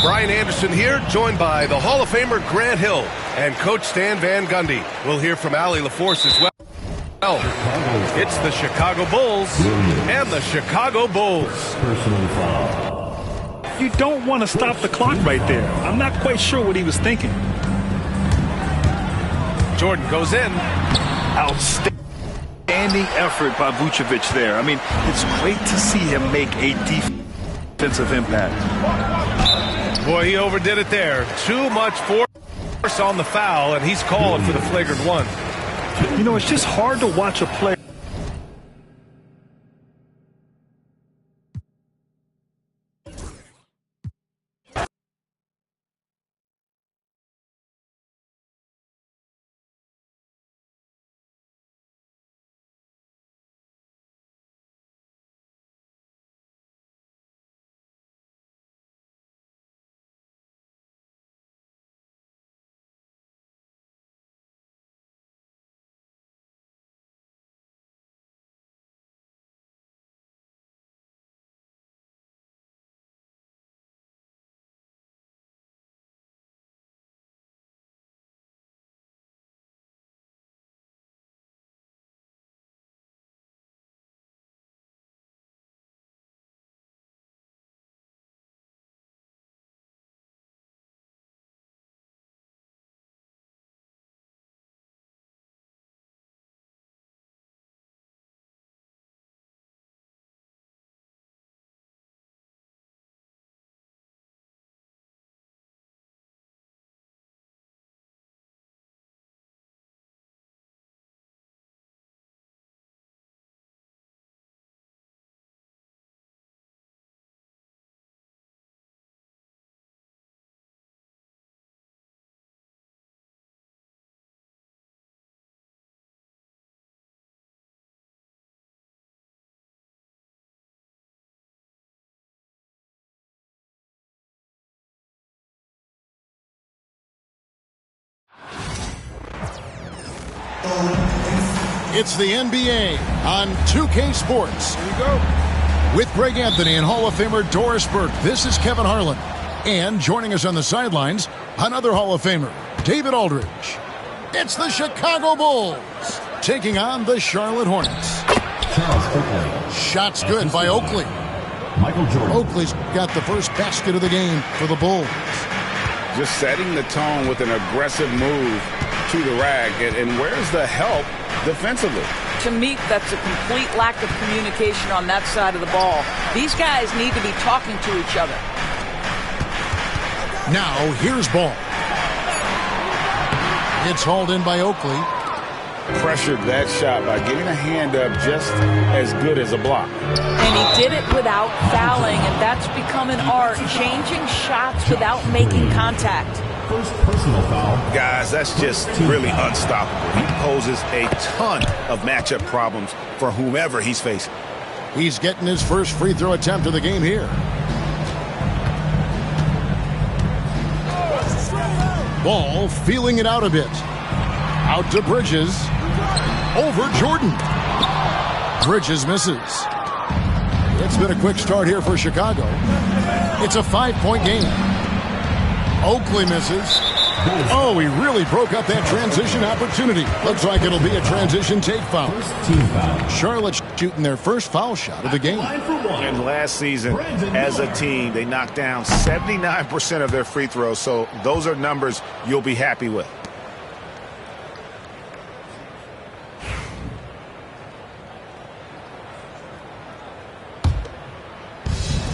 Brian Anderson here, joined by the Hall of Famer Grant Hill and Coach Stan Van Gundy. We'll hear from Allie LaForce as well. It's the Chicago Bulls and the Chicago Bulls. You don't want to stop the clock right there. I'm not quite sure what he was thinking. Jordan goes in. Outstanding effort by Vucevic there. I mean, it's great to see him make a defensive impact. Boy, he overdid it there. Too much force on the foul, and he's calling for the flagrant one. You know, it's just hard to watch a player. It's the NBA on 2K Sports. Here we go. With Greg Anthony and Hall of Famer Doris Burke, this is Kevin Harlan. And joining us on the sidelines, another Hall of Famer, David Aldridge. It's the Chicago Bulls taking on the Charlotte Hornets. Shots good by Oakley. Michael Jordan. Oakley's got the first basket of the game for the Bulls. Just setting the tone with an aggressive move to the rack. And where's the help defensively? To me, that's a complete lack of communication on that side of the ball. These guys need to be talking to each other. Now, here's ball. It's hauled in by Oakley. Pressured that shot by getting a hand up just as good as a block. And he did it without fouling, and that's become an art, changing shots without making contact. First personal foul. Guys, that's just really unstoppable. He poses a ton of matchup problems for whomever he's facing. He's getting his first free throw attempt of the game here. Ball feeling it out a bit. Out to Bridges. Over Jordan. Bridges misses. It's been a quick start here for Chicago. It's a 5-point game. Oakley misses. Oh, he really broke up that transition opportunity. Looks like it'll be a transition take foul. Team foul. Charlotte shooting their first foul shot of the game. And last season, as a team, they knocked down 79% of their free throws, so those are numbers you'll be happy with.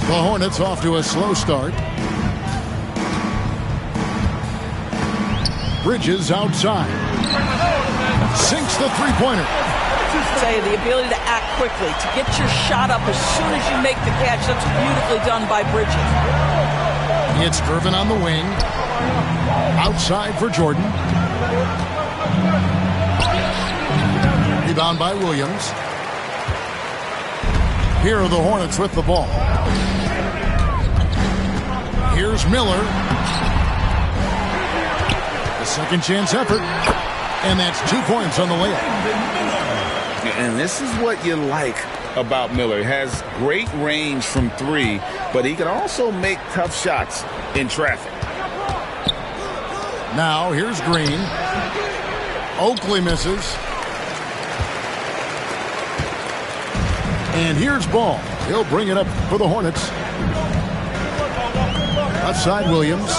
The Hornets off to a slow start. Bridges outside. Sinks the three-pointer. Say the ability to act quickly, to get your shot up as soon as you make the catch. That's beautifully done by Bridges. It's Irvin on the wing. Outside for Jordan. Rebound by Williams. Here are the Hornets with the ball. Here's Miller. The second chance effort. And that's 2 points on the layup. And this is what you like about Miller. He has great range from three, but he can also make tough shots in traffic. Now here's Green. Oakley misses. And here's Ball. He'll bring it up for the Hornets. Left side, Williams.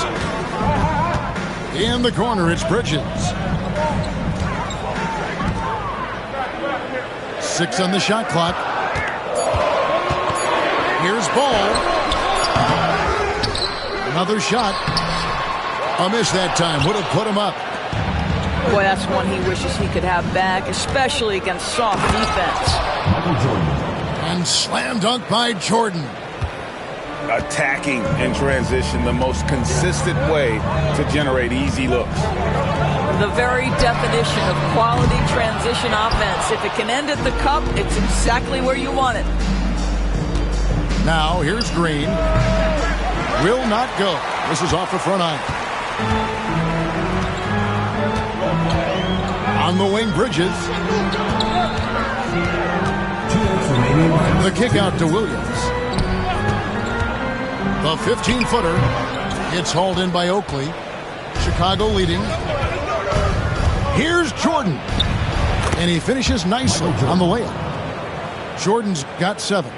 In the corner, it's Bridges. 6 on the shot clock. Here's Ball. Another shot. A miss that time. Would have put him up. Boy, that's one he wishes he could have back, especially against soft defense. And slam dunk by Jordan. Attacking in transition, the most consistent way to generate easy looks. The very definition of quality transition offense. If it can end at the cup, it's exactly where you want it. Now here's Green. Will not go. This is off the front iron. On the wing, Bridges. The kick out to Williams. The 15-footer. It's hauled in by Oakley. Chicago leading. Here's Jordan. And he finishes nicely on the layup. Jordan's got 7.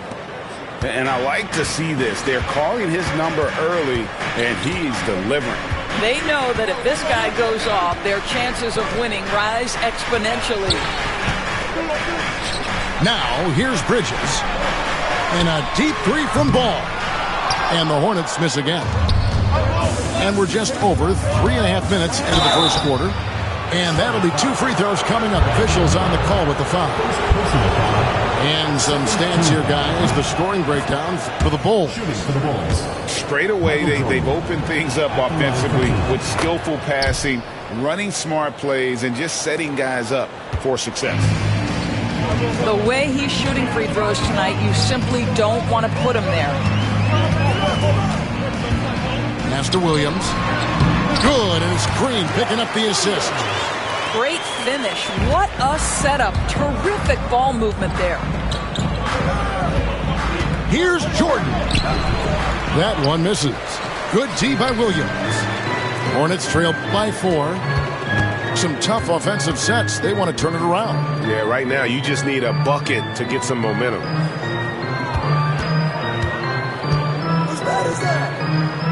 And I like to see this. They're calling his number early, and he's delivering. They know that if this guy goes off, their chances of winning rise exponentially. Now, here's Bridges. And a deep 3 from Ball. And the Hornets miss again. And we're just over 3.5 minutes into the first quarter. And that'll be 2 free throws coming up. Officials on the call with the foul. And some stats here, guys. The scoring breakdowns for the Bulls. Straight away, they've opened things up offensively with skillful passing, running smart plays, and just setting guys up for success. The way he's shooting free throws tonight, you simply don't want to put him there. Pass to Williams. Good, and it's Green picking up the assist. Great finish. What a setup. Terrific ball movement there. Here's Jordan. That one misses. Good tee by Williams. Hornets trail by 4. Some tough offensive sets. They want to turn it around. Yeah, right now you just need a bucket to get some momentum.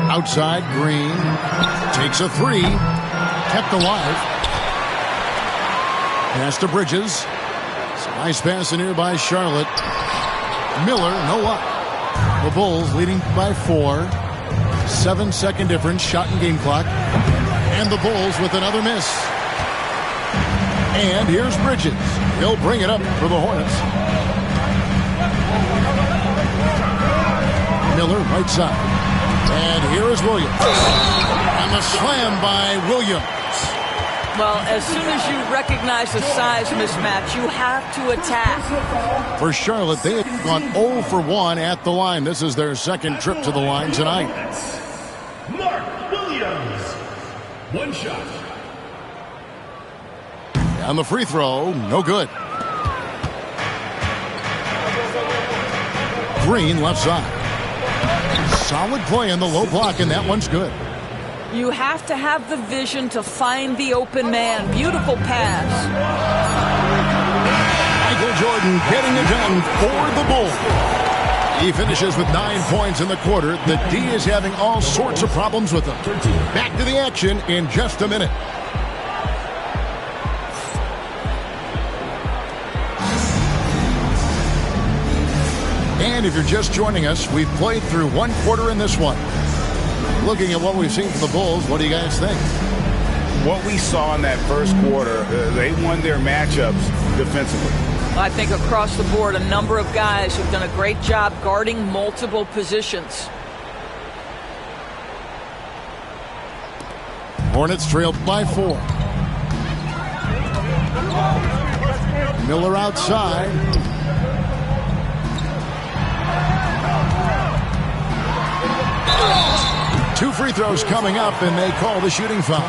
Outside, Green takes a 3. Kept alive. Pass to Bridges. Nice pass in here by Charlotte. Miller, no up. The Bulls leading by 4. 7-second difference, shot and game clock. And the Bulls with another miss. And here's Bridges. He'll bring it up for the Hornets. Miller, right side. And here is Williams. And the slam by Williams. Well, as soon as you recognize the size mismatch, you have to attack. For Charlotte, they have gone 0 for 1 at the line. This is their second trip to the line tonight. Mark Williams. 1 shot. On the free throw, no good. Green left side. Solid play in the low block, and that one's good. You have to have the vision to find the open man. Beautiful pass. Michael Jordan getting it done for the Bulls. He finishes with 9 points in the quarter. The D is having all sorts of problems with them. Back to the action in just a minute. And if you're just joining us, we've played through 1 quarter in this one. Looking at what we've seen from the Bulls, what do you guys think? What we saw in that first quarter, they won their matchups defensively. I think across the board, a number of guys have done a great job guarding multiple positions. Hornets trail by 4. Miller outside. Two free throws coming up, and they call the shooting foul.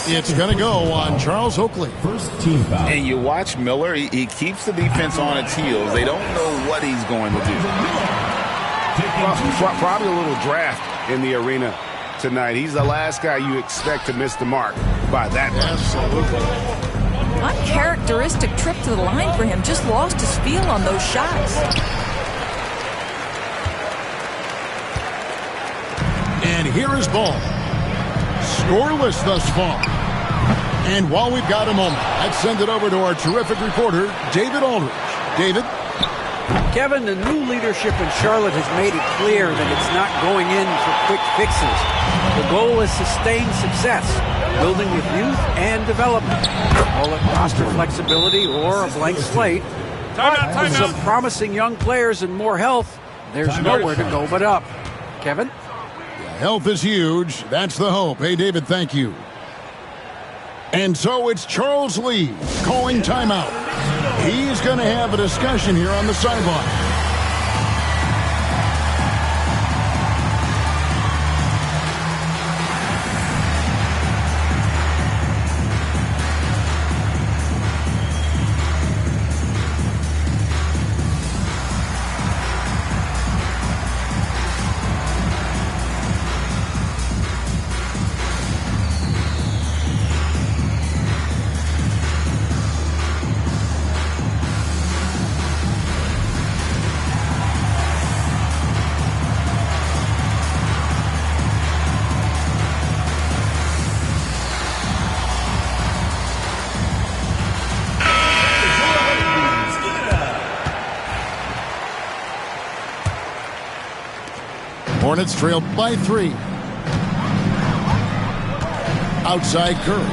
It's going to go on Charles Oakley. First team foul. And you watch Miller, he keeps the defense on its heels. They don't know what he's going to do. Probably a little draft in the arena tonight. He's the last guy you expect to miss the mark by that much. Absolutely. Uncharacteristic trip to the line for him. Just lost his feel on those shots. And here is ball. Scoreless thus far. And while we've got a moment, let's send it over to our terrific reporter, David Aldridge. David? Kevin, the new leadership in Charlotte has made it clear that it's not going in for quick fixes. The goal is sustained success, building with youth and development. Call it roster flexibility or a blank slate. But with some promising young players and more health, there's nowhere to go but up. Kevin? Health is huge. That's the hope. Hey, David, thank you. And so it's Charles Lee calling timeout. He's going to have a discussion here on the sideline. Hornets trail by 3. Outside Curry.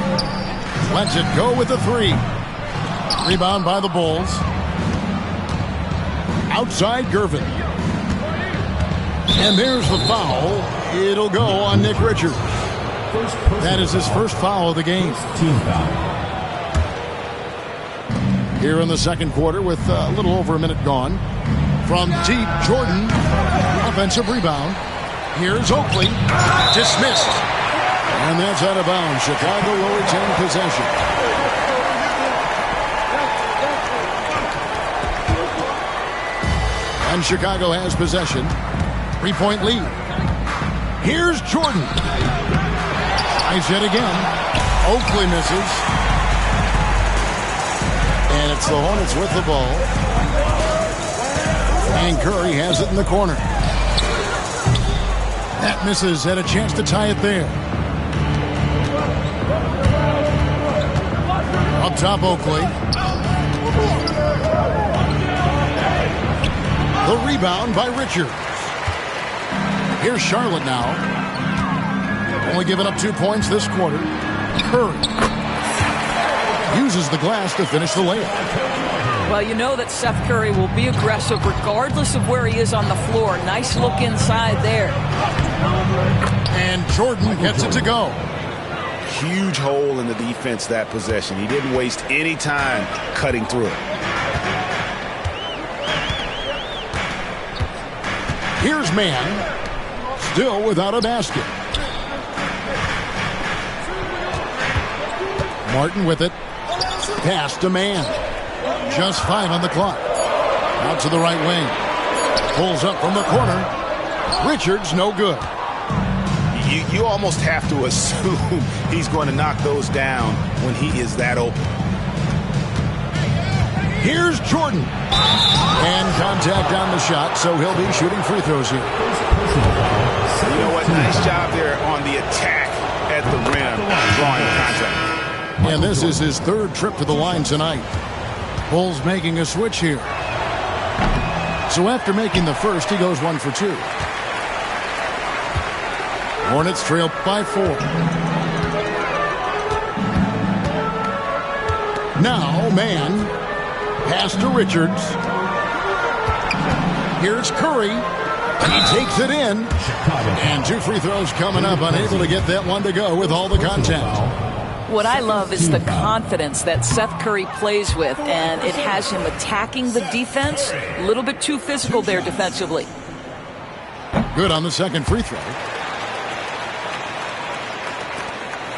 Lets it go with the 3. Rebound by the Bulls. Outside Gervin. And there's the foul. It'll go on Nick Richards. That is his first foul of the game. Team foul. Here in the second quarter with a little over a minute gone. From deep, Jordan. Offensive rebound. Here's Oakley. Dismissed. And that's out of bounds. Chicago will retain possession. And Chicago has possession. 3-point lead. Here's Jordan. Tries it again. Oakley misses. And it's the Hornets with the ball. And Curry has it in the corner. That misses. Had a chance to tie it there. Up top, Oakley. The rebound by Richards. Here's Charlotte now. Only giving up 2 points this quarter. Curry uses the glass to finish the layup. Well, you know that Seth Curry will be aggressive regardless of where he is on the floor. Nice look inside there. And Jordan gets it to go. Huge hole in the defense that possession. He didn't waste any time cutting through it. Here's Mann. Still without a basket. Martin with it. Pass to Mann. Just 5 on the clock. Out to the right wing. Pulls up from the corner. Richards, no good. You almost have to assume he's going to knock those down when he is that open. Here's Jordan. And contact on the shot, so he'll be shooting free throws here. You know what? Nice job there on the attack at the rim, drawing the contact. And this is his 3rd trip to the line tonight. Bulls making a switch here. So after making the first, he goes 1 for 2. Hornets trail by 4. Now, Mann. Pass to Richards. Here's Curry. He takes it in. And 2 free throws coming up. Unable to get that one to go with all the contact. What I love is the confidence that Seth Curry plays with, and it has him attacking the defense. A little bit too physical there defensively. Good on the second free throw.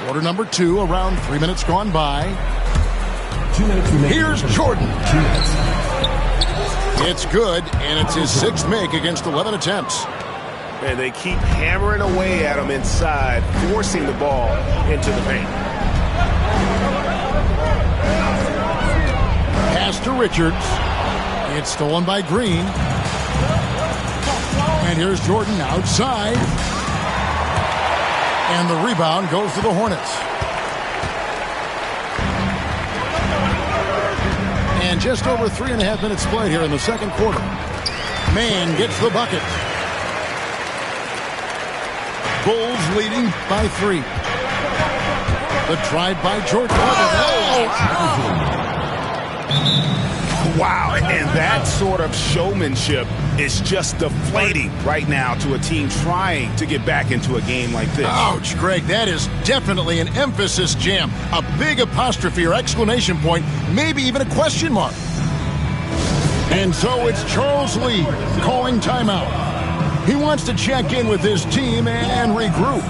Quarter number 2, around 3 minutes gone by. Here's Jordan. It's good, and it's his 6th make against 11 attempts. And they keep hammering away at him inside, forcing the ball into the paint. Pass to Richards. It's stolen by Green. And here's Jordan outside. And the rebound goes to the Hornets. And just over 3.5 minutes played here in the second quarter. Mann gets the bucket. Bulls leading by 3. The drive by Jordan. Wow, and that sort of showmanship is just deflating right now to a team trying to get back into a game like this. Ouch, Greg, that is definitely an emphasis jam. A big apostrophe or exclamation point, maybe even a question mark. And so it's Charles Lee calling timeout. He wants to check in with his team and regroup.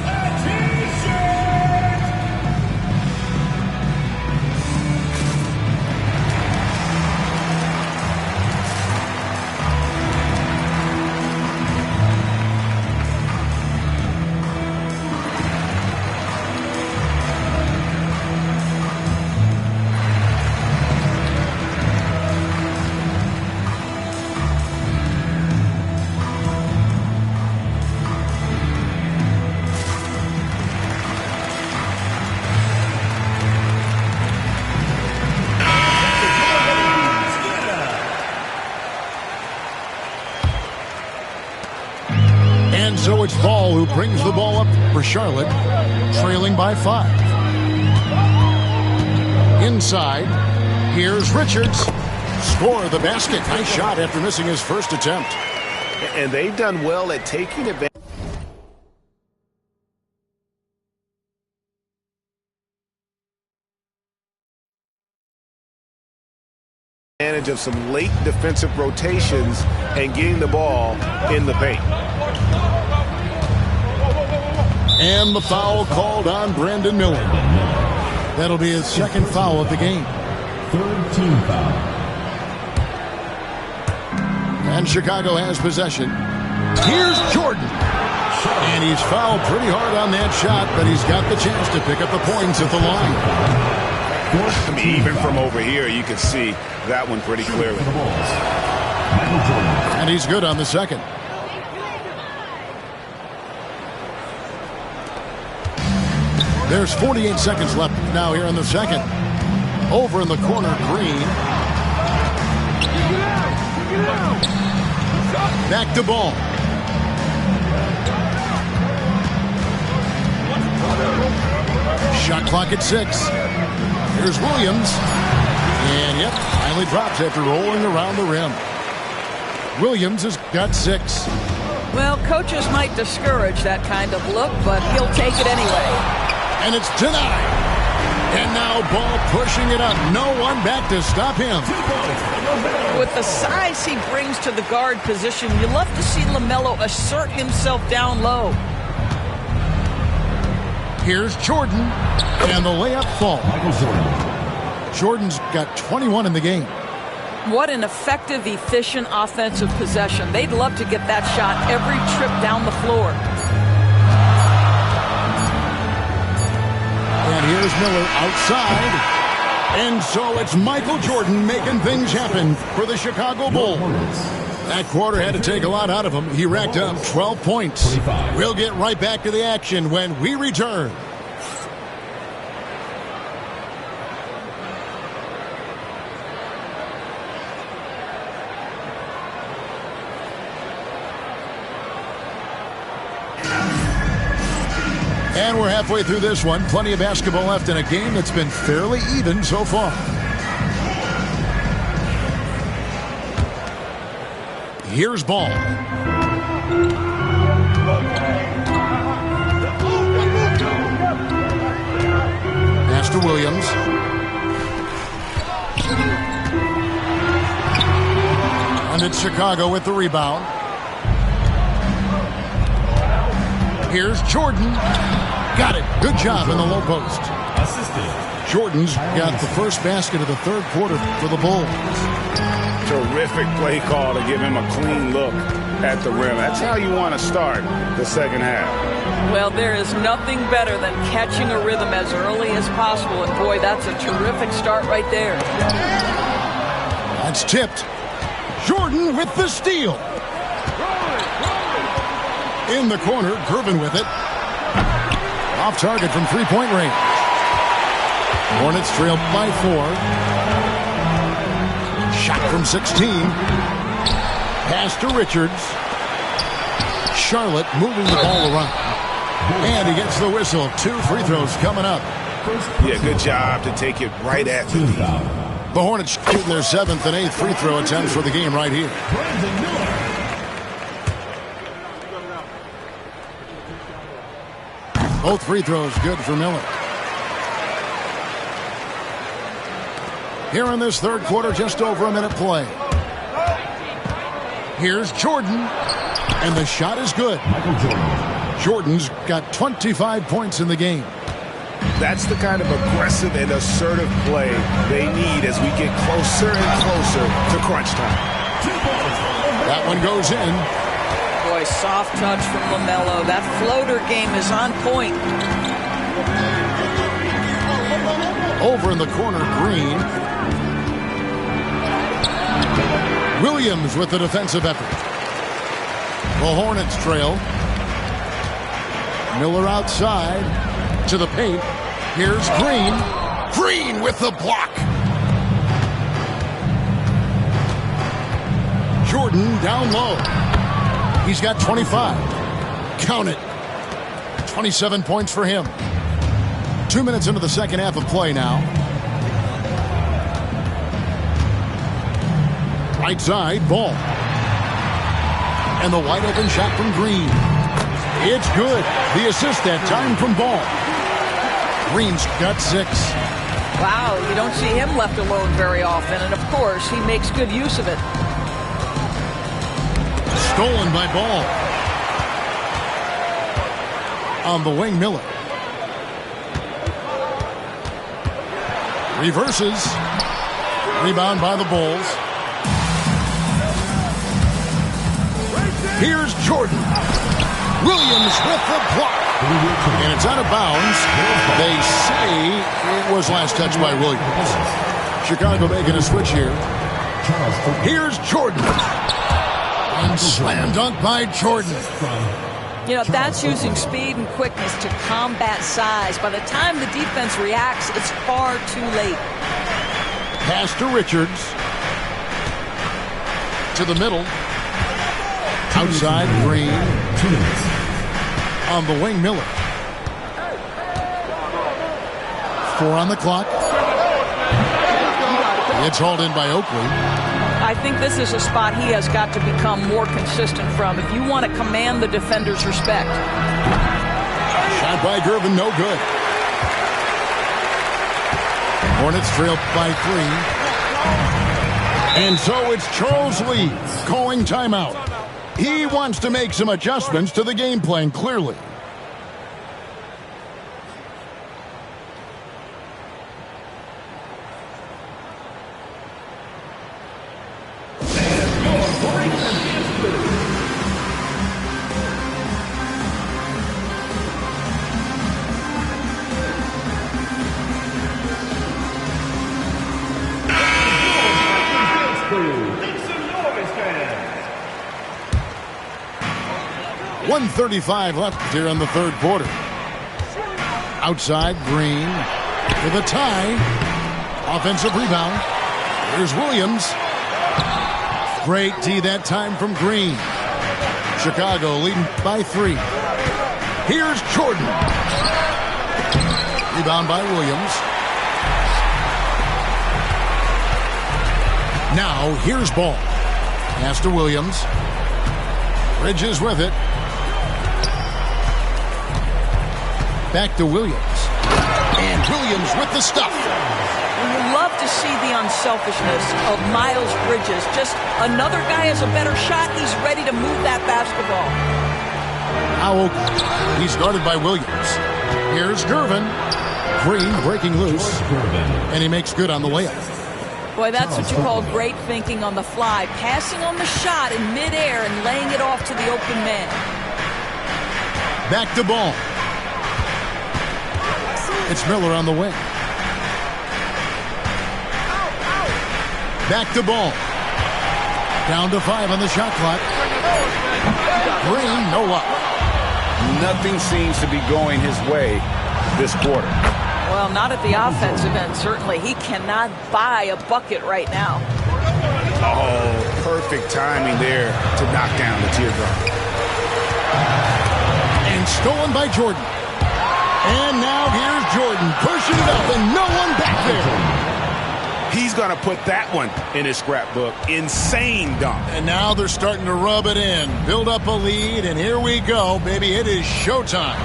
So it's Ball who brings the ball up for Charlotte, trailing by 5. Inside, here's Richards. Score the basket. Nice shot after missing his first attempt. And they've done well at taking advantage of some late defensive rotations and getting the ball in the paint. And the foul called on Brandon Miller. That'll be his second foul of the game. Third team foul. And Chicago has possession. Here's Jordan. And he's fouled pretty hard on that shot, but he's got the chance to pick up the points at the line. I mean, even from over here, you can see that one pretty clearly. And he's good on the second. There's 48 seconds left now here in the second. Over in the corner, Green. Back to Ball. Shot clock at 6. Here's Williams. And yep, finally drops after rolling around the rim. Williams has got 6. Well, coaches might discourage that kind of look, but he'll take it anyway. And it's denied. And now Ball pushing it up. No one back to stop him. With the size he brings to the guard position, you love to see LaMelo assert himself down low. Here's Jordan. And the layup falls. Jordan's got 21 in the game. What an effective, efficient offensive possession. They'd love to get that shot every trip down the floor. And here's Miller outside. And so it's Michael Jordan making things happen for the Chicago Bulls. That quarter had to take a lot out of him. He racked up 12 points. We'll get right back to the action when we return. And we're halfway through this one. Plenty of basketball left in a game that's been fairly even so far. Here's Ball. Pass to Williams. And it's Chicago with the rebound. Here's Jordan. Got it. Good job in the low post. Jordan's got the first basket of the third quarter for the Bulls. Terrific play call to give him a clean look at the rim. That's how you want to start the second half. Well, there is nothing better than catching a rhythm as early as possible. And boy, that's a terrific start right there. That's tipped. Jordan with the steal. In the corner, Gervin with it. Off target from three-point range. Hornets trail by 4. Shot from 16. Pass to Richards. Charlotte moving the ball around. And he gets the whistle. 2 free throws coming up. Yeah, good job to take it right at the lead. The Hornets shooting their 7th and 8th free throw attempts for the game right here. Both free throws good for Miller. Here in this third quarter, just over a minute play. Here's Jordan, and the shot is good. Jordan's got 25 points in the game. That's the kind of aggressive and assertive play they need as we get closer and closer to crunch time. That one goes in. Boy, soft touch from LaMelo. That floater game is on point. Over in the corner, Green. Williams with the defensive effort. The Hornets trail. Miller outside to the paint. Here's Green. Green with the block. Jordan down low. He's got 25. Count it. 27 points for him. 2 minutes into the second half of play now. Right side, Ball. And the wide open shot from Green. It's good. The assist that time from Ball. Green's got 6. Wow, you don't see him left alone very often. And of course, he makes good use of it. Stolen by Ball. On the wing, Miller. Reverses. Rebound by the Bulls. Here's Jordan. Williams with the block. And it's out of bounds. They say it was last touched by Williams. Chicago making a switch here. Here's Jordan. And slam dunk by Jordan. You know, that's using speed and quickness to combat size. By the time the defense reacts, it's far too late. Pass to Richards. To the middle. Outside, Green. On the wing, Miller. 4 on the clock. It's hauled in by Oakley. I think this is a spot he has got to become more consistent from if you want to command the defender's respect. Shot by Gervin, no good. Hornets trail by 3. And so it's Charles Lee calling timeout. He wants to make some adjustments to the game plan, clearly. .135 left here in the third quarter. Outside, Green with a tie. Offensive rebound. Here's Williams. Great D that time from Green. Chicago leading by 3. Here's Jordan. Rebound by Williams. Now here's Ball. Pass to Williams. Bridges with it. Back to Williams. And Williams with the stuff. You love to see the unselfishness of Miles Bridges. Just another guy has a better shot. He's ready to move that basketball. Now Oakley. He's guarded by Williams. Here's Gervin. Green breaking loose. And he makes good on the layup. Boy, that's what you call great thinking on the fly. Passing on the shot in midair and laying it off to the open man. Back to Ball. It's Miller on the wing. Back to Ball. Down to 5 on the shot clock. Green, no luck. Nothing seems to be going his way this quarter. Well, not at the offensive end, certainly. He cannot buy a bucket right now. Oh, perfect timing there to knock down the teardrop. And stolen by Jordan. And now here's Jordan pushing it up and no one back there. He's going to put that one in his scrapbook. Insane dunk. And now they're starting to rub it in. Build up a lead, and here we go, baby. It is showtime.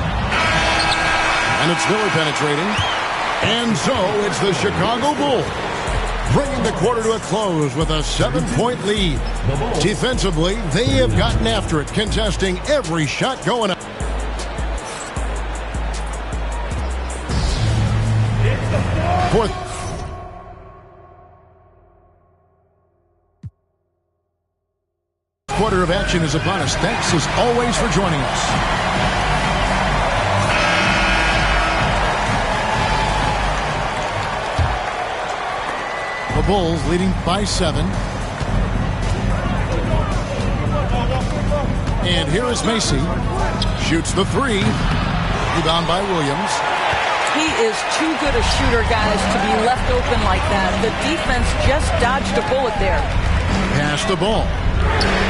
And it's Miller penetrating. And so it's the Chicago Bulls bringing the quarter to a close with a 7-point lead. Defensively, they have gotten after it, contesting every shot going up. Fourth. Quarter of action is upon us. Thanks as always for joining us. The Bulls leading by 7. And here is Macy. Shoots the 3. Rebound by Williams. He is too good a shooter, guys, to be left open like that. The defense just dodged a bullet there. Pass the ball.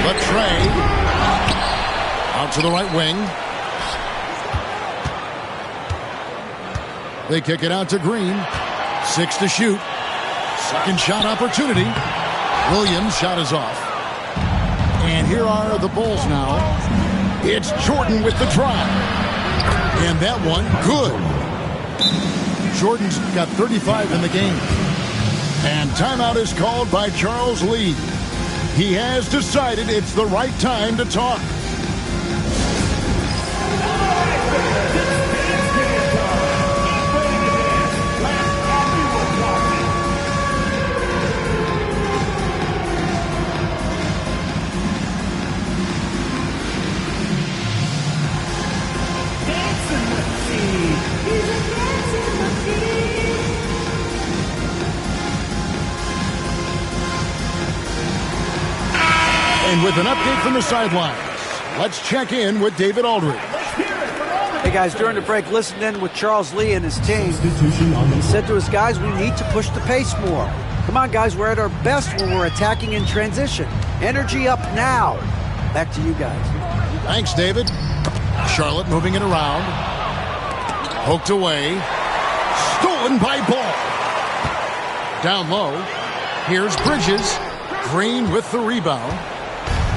Latrey. Out to the right wing. They kick it out to Green. 6 to shoot. Second shot opportunity. Williams' shot is off. And here are the Bulls now. It's Jordan with the drive. And that one, good. Jordan's got 35 in the game. And timeout is called by Charles Lee. He has decided it's the right time to talk. And with an update from the sidelines, let's check in with David Aldridge. Hey guys, during the break, listen in with Charles Lee and his team. He said to his guys, we need to push the pace more. Come on guys, we're at our best when we're attacking in transition. Energy up now. Back to you guys. Thanks, David. Charlotte moving it around. Poked away. Stolen by Ball. Down low. Here's Bridges. Green with the rebound.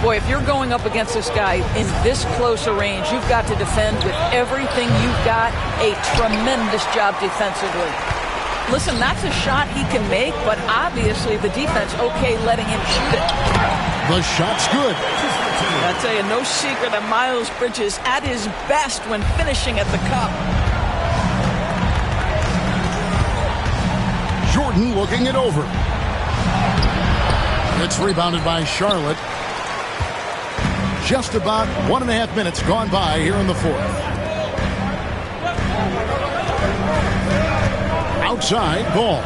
Boy, if you're going up against this guy in this close a range, you've got to defend with everything you've got. A tremendous job defensively. Listen, that's a shot he can make, but obviously the defense okay letting him shoot it. The shot's good. I tell you, no secret that Miles Bridges at his best when finishing at the cup. Jordan looking it over. It's rebounded by Charlotte. Just about 1.5 minutes gone by here in the fourth. Outside, Ball.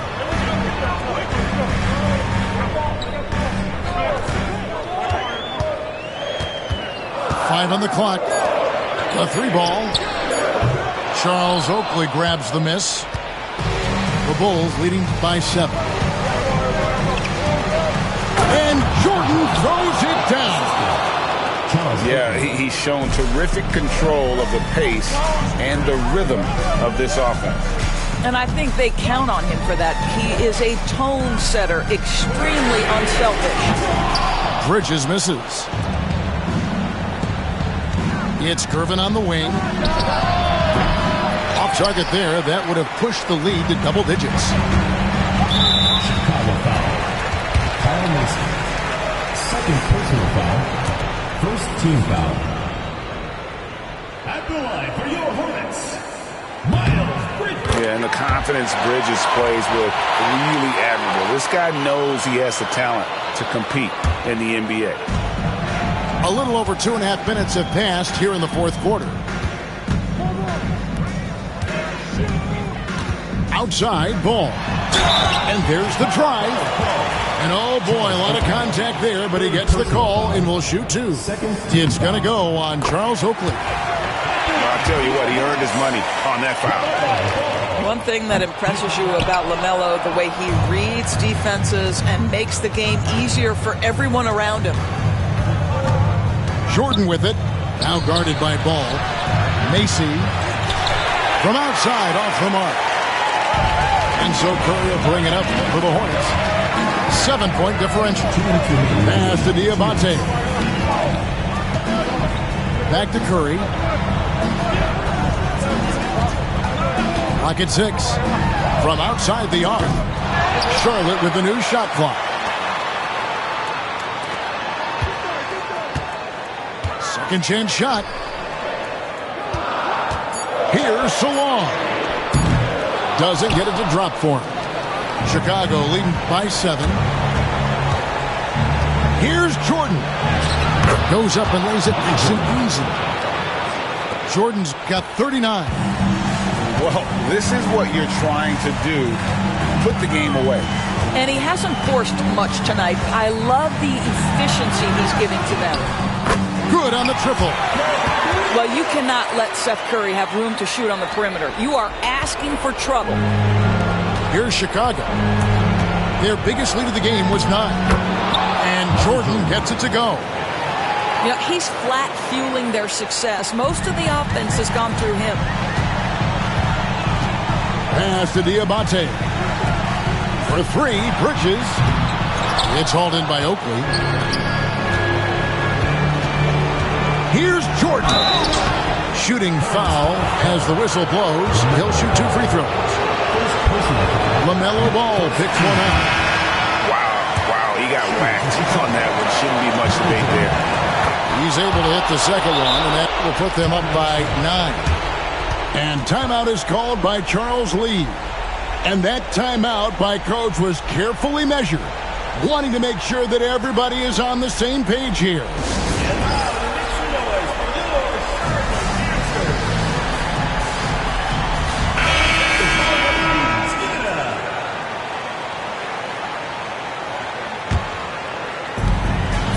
Five on the clock. A 3 ball. Charles Oakley grabs the miss. The Bulls leading by 7. And Jordan throws it down. Yeah, he's shown terrific control of the pace and the rhythm of this offense. And I think they count on him for that. He is a tone setter, extremely unselfish. Bridges misses. It's Gervin on the wing. Off target there. That would have pushed the lead to double digits. Chicago foul. Kyle Mason. Second personal foul. First team foul. the line for your Hornets, Miles Bridges. Yeah, and the confidence Bridges plays with, really admirable. This guy knows he has the talent to compete in the NBA. A little over 2.5 minutes have passed here in the fourth quarter. Outside ball. And there's the drive. And oh boy, a lot of contact there, but he gets the call and will shoot two. It's going to go on Charles Oakley. Well, I'll tell you what, he earned his money on that foul. One thing that impresses you about LaMelo, the way he reads defenses and makes the game easier for everyone around him. Jordan with it. Now guarded by Ball. Macy. From outside, off the mark. And so Curry will bring it up for the Hornets. 7-point differential. Pass to Diabate. Back to Curry. Clock at 6. From outside the arc. Charlotte with the new shot clock. Second chance shot. Here's Salon. Doesn't get it to drop for him. Chicago leading by 7. Here's Jordan. Goes up and lays it nice and easy. Jordan's got 39. Well, this is what you're trying to do. Put the game away. And he hasn't forced much tonight. I love the efficiency he's giving to them. Good on the triple. Well, you cannot let Seth Curry have room to shoot on the perimeter. You are asking for trouble. Here's Chicago. Their biggest lead of the game was 9. And Jordan gets it to go. You know, he's flat fueling their success. Most of the offense has gone through him. Pass to Diabate. For 3, Bridges. It's hauled in by Oakley. Here's Jordan. Shooting foul as the whistle blows. He'll shoot 2 free throws. LaMelo Ball picks one out. Wow, he got whacked on that one. Shouldn't be much debate there. He's able to hit the second one, and that will put them up by 9. And timeout is called by Charles Lee. And that timeout by Coach was carefully measured, wanting to make sure that everybody is on the same page here.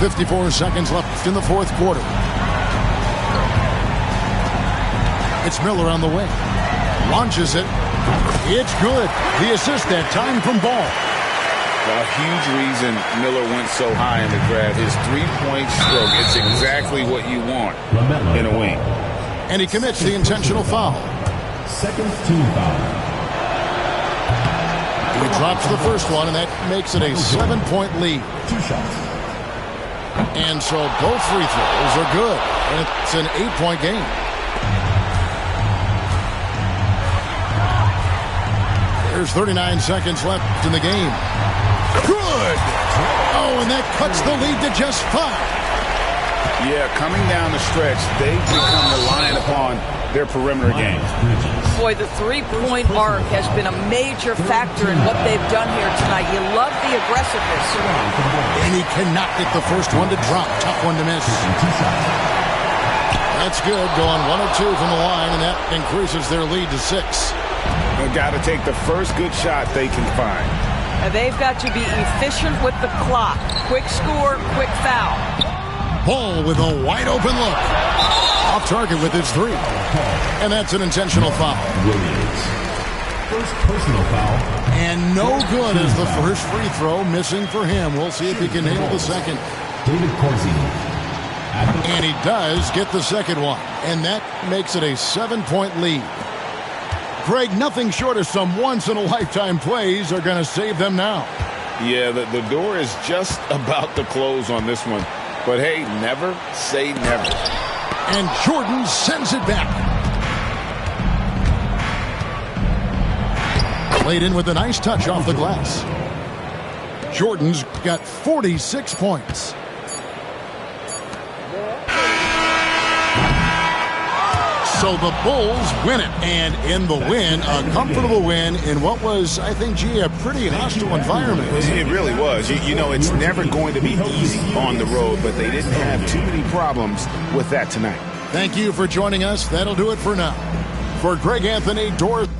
54 seconds left in the fourth quarter. It's Miller on the wing. Launches it. It's good. The assist that time from Ball. A huge reason Miller went so high in the draft. His three-point stroke. It's exactly what you want in a wing. And he commits the intentional foul. Second team foul. He drops the first one, and that makes it a 7-point lead. 2 shots. And so both free throws are good. And it's an 8-point game. There's 39 seconds left in the game. Good! Oh, and that cuts the lead to just 5. Yeah, coming down the stretch, they've become reliant upon their perimeter game. Boy, the three-point arc has been a major factor in what they've done here tonight. You love the aggressiveness. And he cannot get the first one to drop. Tough one to miss. That's good. Going 1 of 2 from the line, and that increases their lead to 6. They've got to take the first good shot they can find. And they've got to be efficient with the clock. Quick score, quick foul. Ball with a wide-open look. Off target with his 3. And that's an intentional foul. Williams. First personal foul. And no good as the first free throw missing for him. We'll see if he can nail the second. David Corsi. And he does get the second one. And that makes it a 7-point lead. Greg, nothing short of some once-in-a-lifetime plays are going to save them now. Yeah, the door is just about to close on this one. But hey, never say never. And Jordan sends it back. Played in with a nice touch off the glass. Jordan's got 46 points. So the Bulls win it, and in the win, a comfortable win in what was, I think, a pretty hostile environment. It really was. You know, it's never going to be easy on the road, but they didn't have too many problems with that tonight. Thank you for joining us. That'll do it for now. For Greg Anthony, Doris.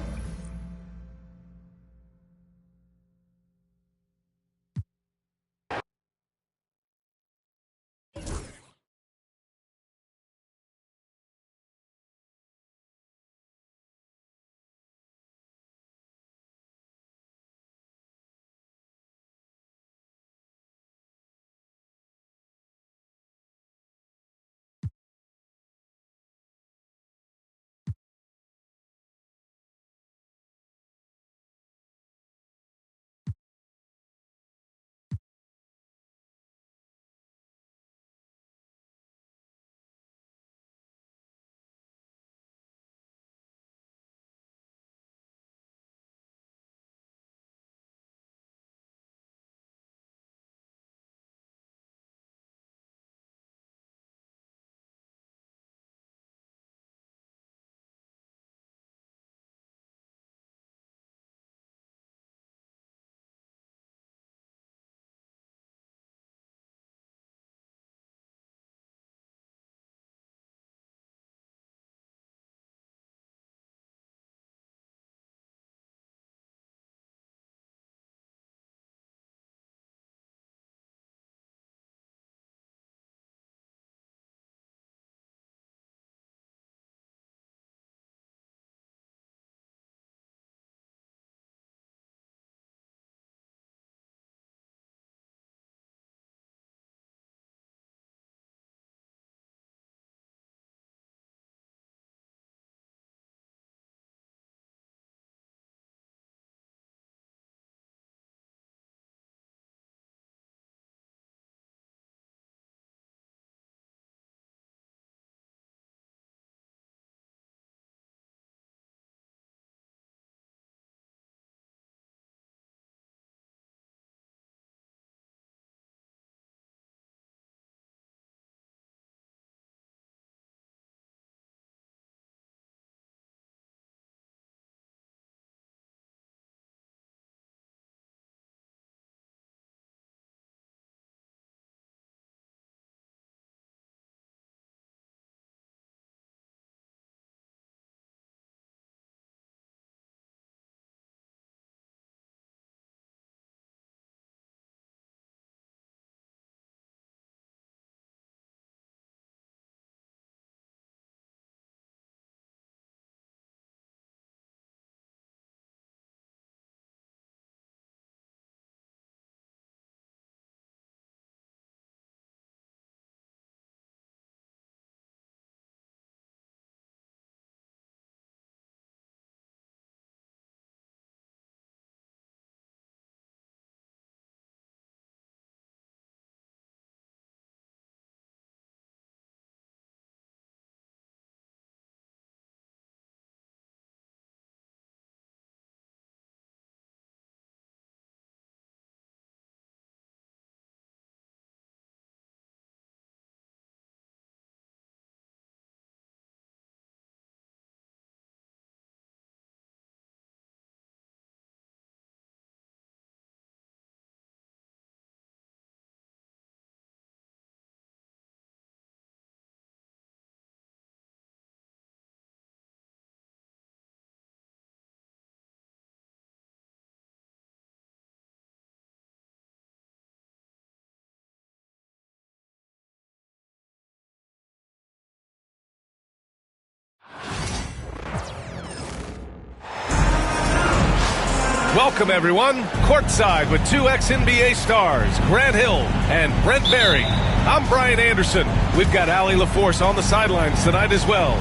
Welcome, everyone. Courtside with two ex-NBA stars, Grant Hill and Brent Barry. I'm Brian Anderson. We've got Allie LaForce on the sidelines tonight as well.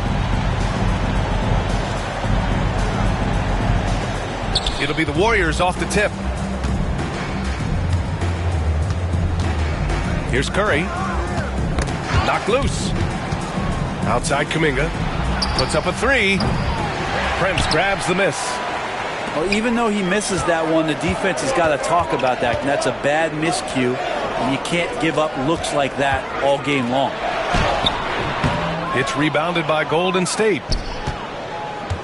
It'll be the Warriors off the tip. Here's Curry. Knocked loose. Outside Kuminga. Puts up a three. Premps grabs the miss. Well, even though he misses that one, the defense has got to talk about that. And that's a bad miscue, and you can't give up looks like that all game long. It's rebounded by Golden State.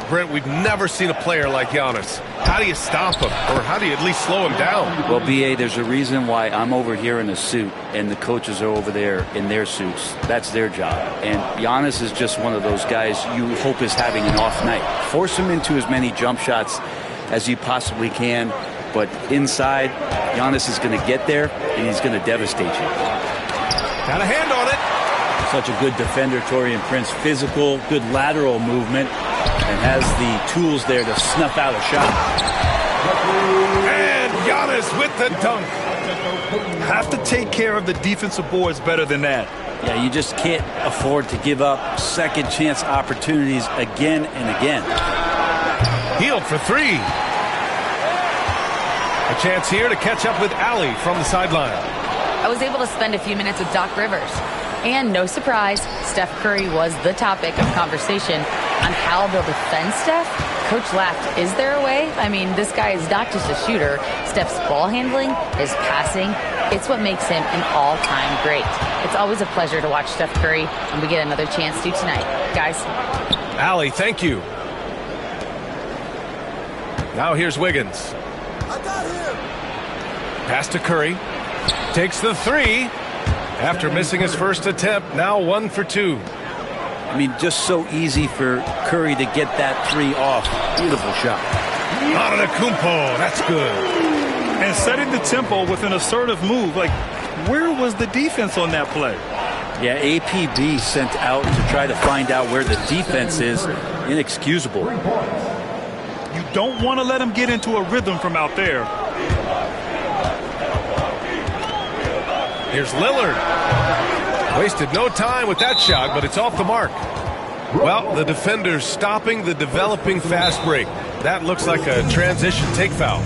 Brent, we've never seen a player like Giannis. How do you stop him, or how do you at least slow him down? Well, B.A., there's a reason why I'm over here in a suit and the coaches are over there in their suits. That's their job. And Giannis is just one of those guys you hope is having an off night. Force him into as many jump shots as you possibly can, but inside, Giannis is going to get there, and he's going to devastate you. Got a hand on it. Such a good defender, Taurean Prince. Physical, good lateral movement, and has the tools there to snuff out a shot. And Giannis with the dunk. Have to take care of the defensive boards better than that. Yeah, you just can't afford to give up second chance opportunities again and again. Healed for three. A chance here to catch up with Allie from the sideline. I was able to spend a few minutes with Doc Rivers. And no surprise, Steph Curry was the topic of conversation on how they'll defend Steph. Coach laughed, is there a way? I mean, this guy is not just a shooter. Steph's ball handling, his passing, it's what makes him an all-time great. It's always a pleasure to watch Steph Curry, and we get another chance to tonight. Guys. Allie, thank you. Now here's Wiggins. I got him. Pass to Curry. Takes the three. After missing his first attempt, now 1 for 2. I mean, just so easy for Curry to get that three off. Beautiful shot. Antetokounmpo, that's good. And setting the tempo with an assertive move. Like, where was the defense on that play? Yeah, APB sent out to try to find out where the defense is. Inexcusable. You don't want to let him get into a rhythm from out there. Here's Lillard. Wasted no time with that shot, but it's off the mark. Well, the defender's stopping the developing fast break. That looks like a transition take foul.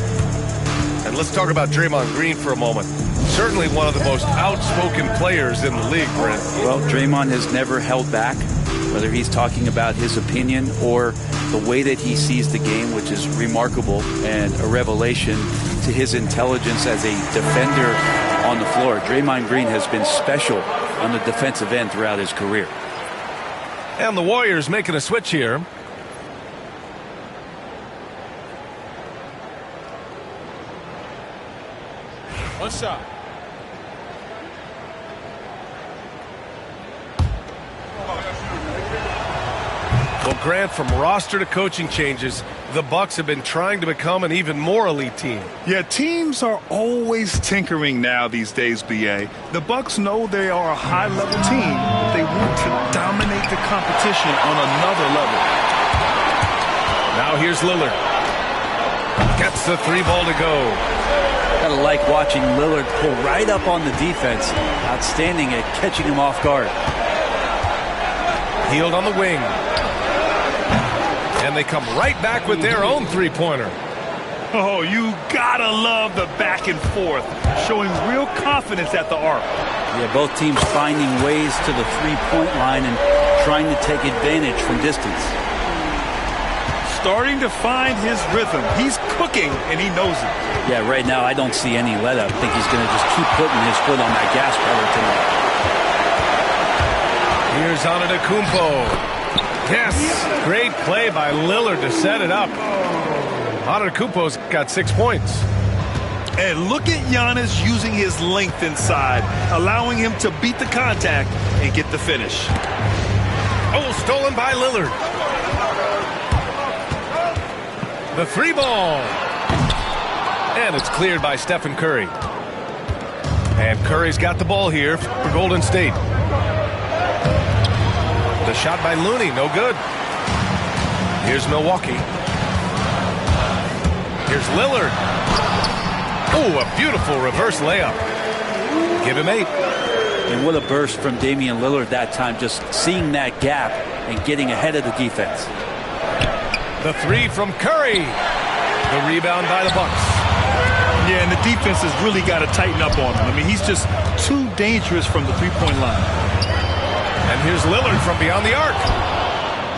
And let's talk about Draymond Green for a moment. Certainly one of the most outspoken players in the league, Brent. Well, Draymond has never held back, whether he's talking about his opinion or the way that he sees the game, which is remarkable and a revelation to his intelligence as a defender on the floor. Draymond Green has been special on the defensive end throughout his career. And the Warriors making a switch here. One shot. Well, Grant, from roster to coaching changes, the Bucks have been trying to become an even more elite team. Yeah, teams are always tinkering now these days, BA. The Bucks know they are a high-level team. They want to dominate the competition on another level. Now here's Lillard. Gets the three ball to go. Gotta like watching Lillard pull right up on the defense. Outstanding at catching him off guard. Healed on the wing. And they come right back with their own three-pointer. Oh, you gotta love the back and forth, showing real confidence at the arc. Yeah, both teams finding ways to the three-point line and trying to take advantage from distance. Starting to find his rhythm. He's cooking, and he knows it. Yeah, right now I don't see any let-up. I think he's going to just keep putting his foot on that gas pedal tonight. Here's Antetokounmpo. Yes, great play by Lillard to set it up. Antetokounmpo's got 6 points. And look at Giannis using his length inside, allowing him to beat the contact and get the finish. Oh, stolen by Lillard. The three ball. And it's cleared by Stephen Curry. And Curry's got the ball here for Golden State. The shot by Looney, no good. Here's Milwaukee. Here's Lillard. Oh, a beautiful reverse layup. Give him 8. And what a burst from Damian Lillard that time, just seeing that gap and getting ahead of the defense. The three from Curry. The rebound by the Bucks. Yeah, and the defense has really got to tighten up on him. I mean, he's just too dangerous from the three-point line. And here's Lillard from beyond the arc.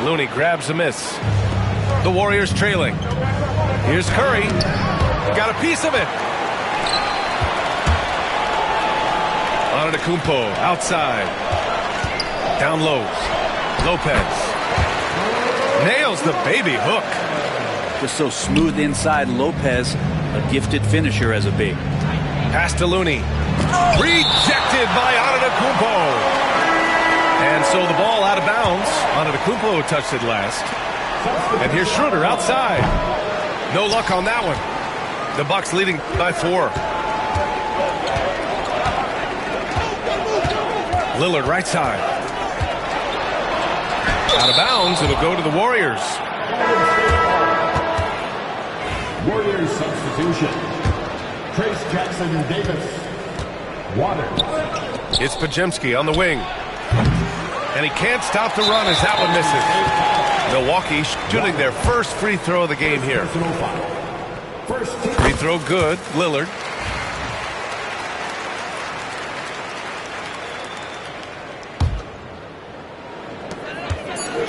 Looney grabs a miss. The Warriors trailing. Here's Curry. Got a piece of it. Antetokounmpo outside. Down low. Lopez. Nails the baby hook. Just so smooth inside. Lopez, a gifted finisher as a big. Pass to Looney. Rejected by Antetokounmpo. And so the ball out of bounds. Antetokounmpo touched it last. And here's Schroeder outside. No luck on that one. The Bucks leading by 4. Lillard right side. Out of bounds. It'll go to the Warriors. Warriors substitution. Trace Jackson Davis. Waters. It's Podziemski on the wing. And he can't stop the run as that one misses. Milwaukee shooting their first free throw of the game here. Free throw good. Lillard.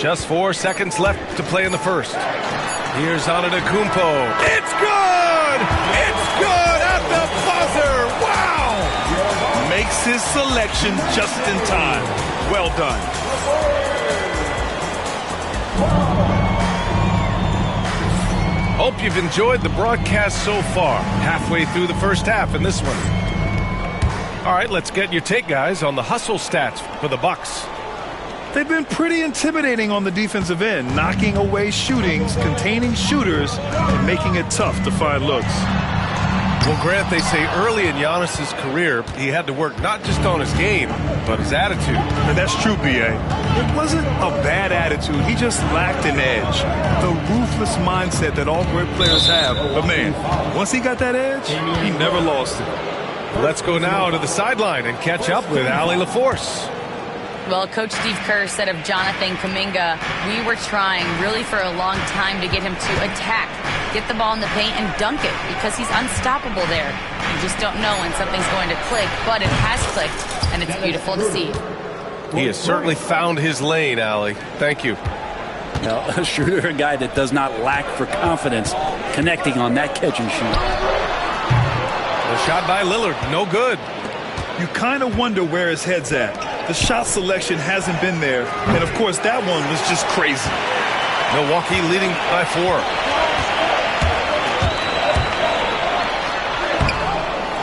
Just 4 seconds left to play in the first. Here's Antetokounmpo. It's good! It's good at the buzzer! Wow! Makes his selection just in time. Well done. Hope you've enjoyed the broadcast so far. Halfway through the first half in this one. All right, let's get your take, guys, on the hustle stats for the Bucks. They've been pretty intimidating on the defensive end, knocking away shootings, containing shooters, and making it tough to find looks. Well, Grant, they say early in Giannis's career, he had to work not just on his game, but his attitude. And that's true, B.A. It wasn't a bad attitude. He just lacked an edge. The ruthless mindset that all great players have. But, man, once he got that edge, he never lost it. Let's go now to the sideline and catch up with Allie LaForce. Well, Coach Steve Kerr said of Jonathan Kuminga, we were trying really for a long time to get him to attack, get the ball in the paint and dunk it because he's unstoppable there. You just don't know when something's going to click, but it has clicked, and it's beautiful to see. He has certainly found his lane, Allie. Thank you. Now, Schroeder, a guy that does not lack for confidence, connecting on that catch and shoot. The shot by Lillard, no good. You kind of wonder where his head's at. The shot selection hasn't been there. And, of course, that one was just crazy. Milwaukee leading by 4.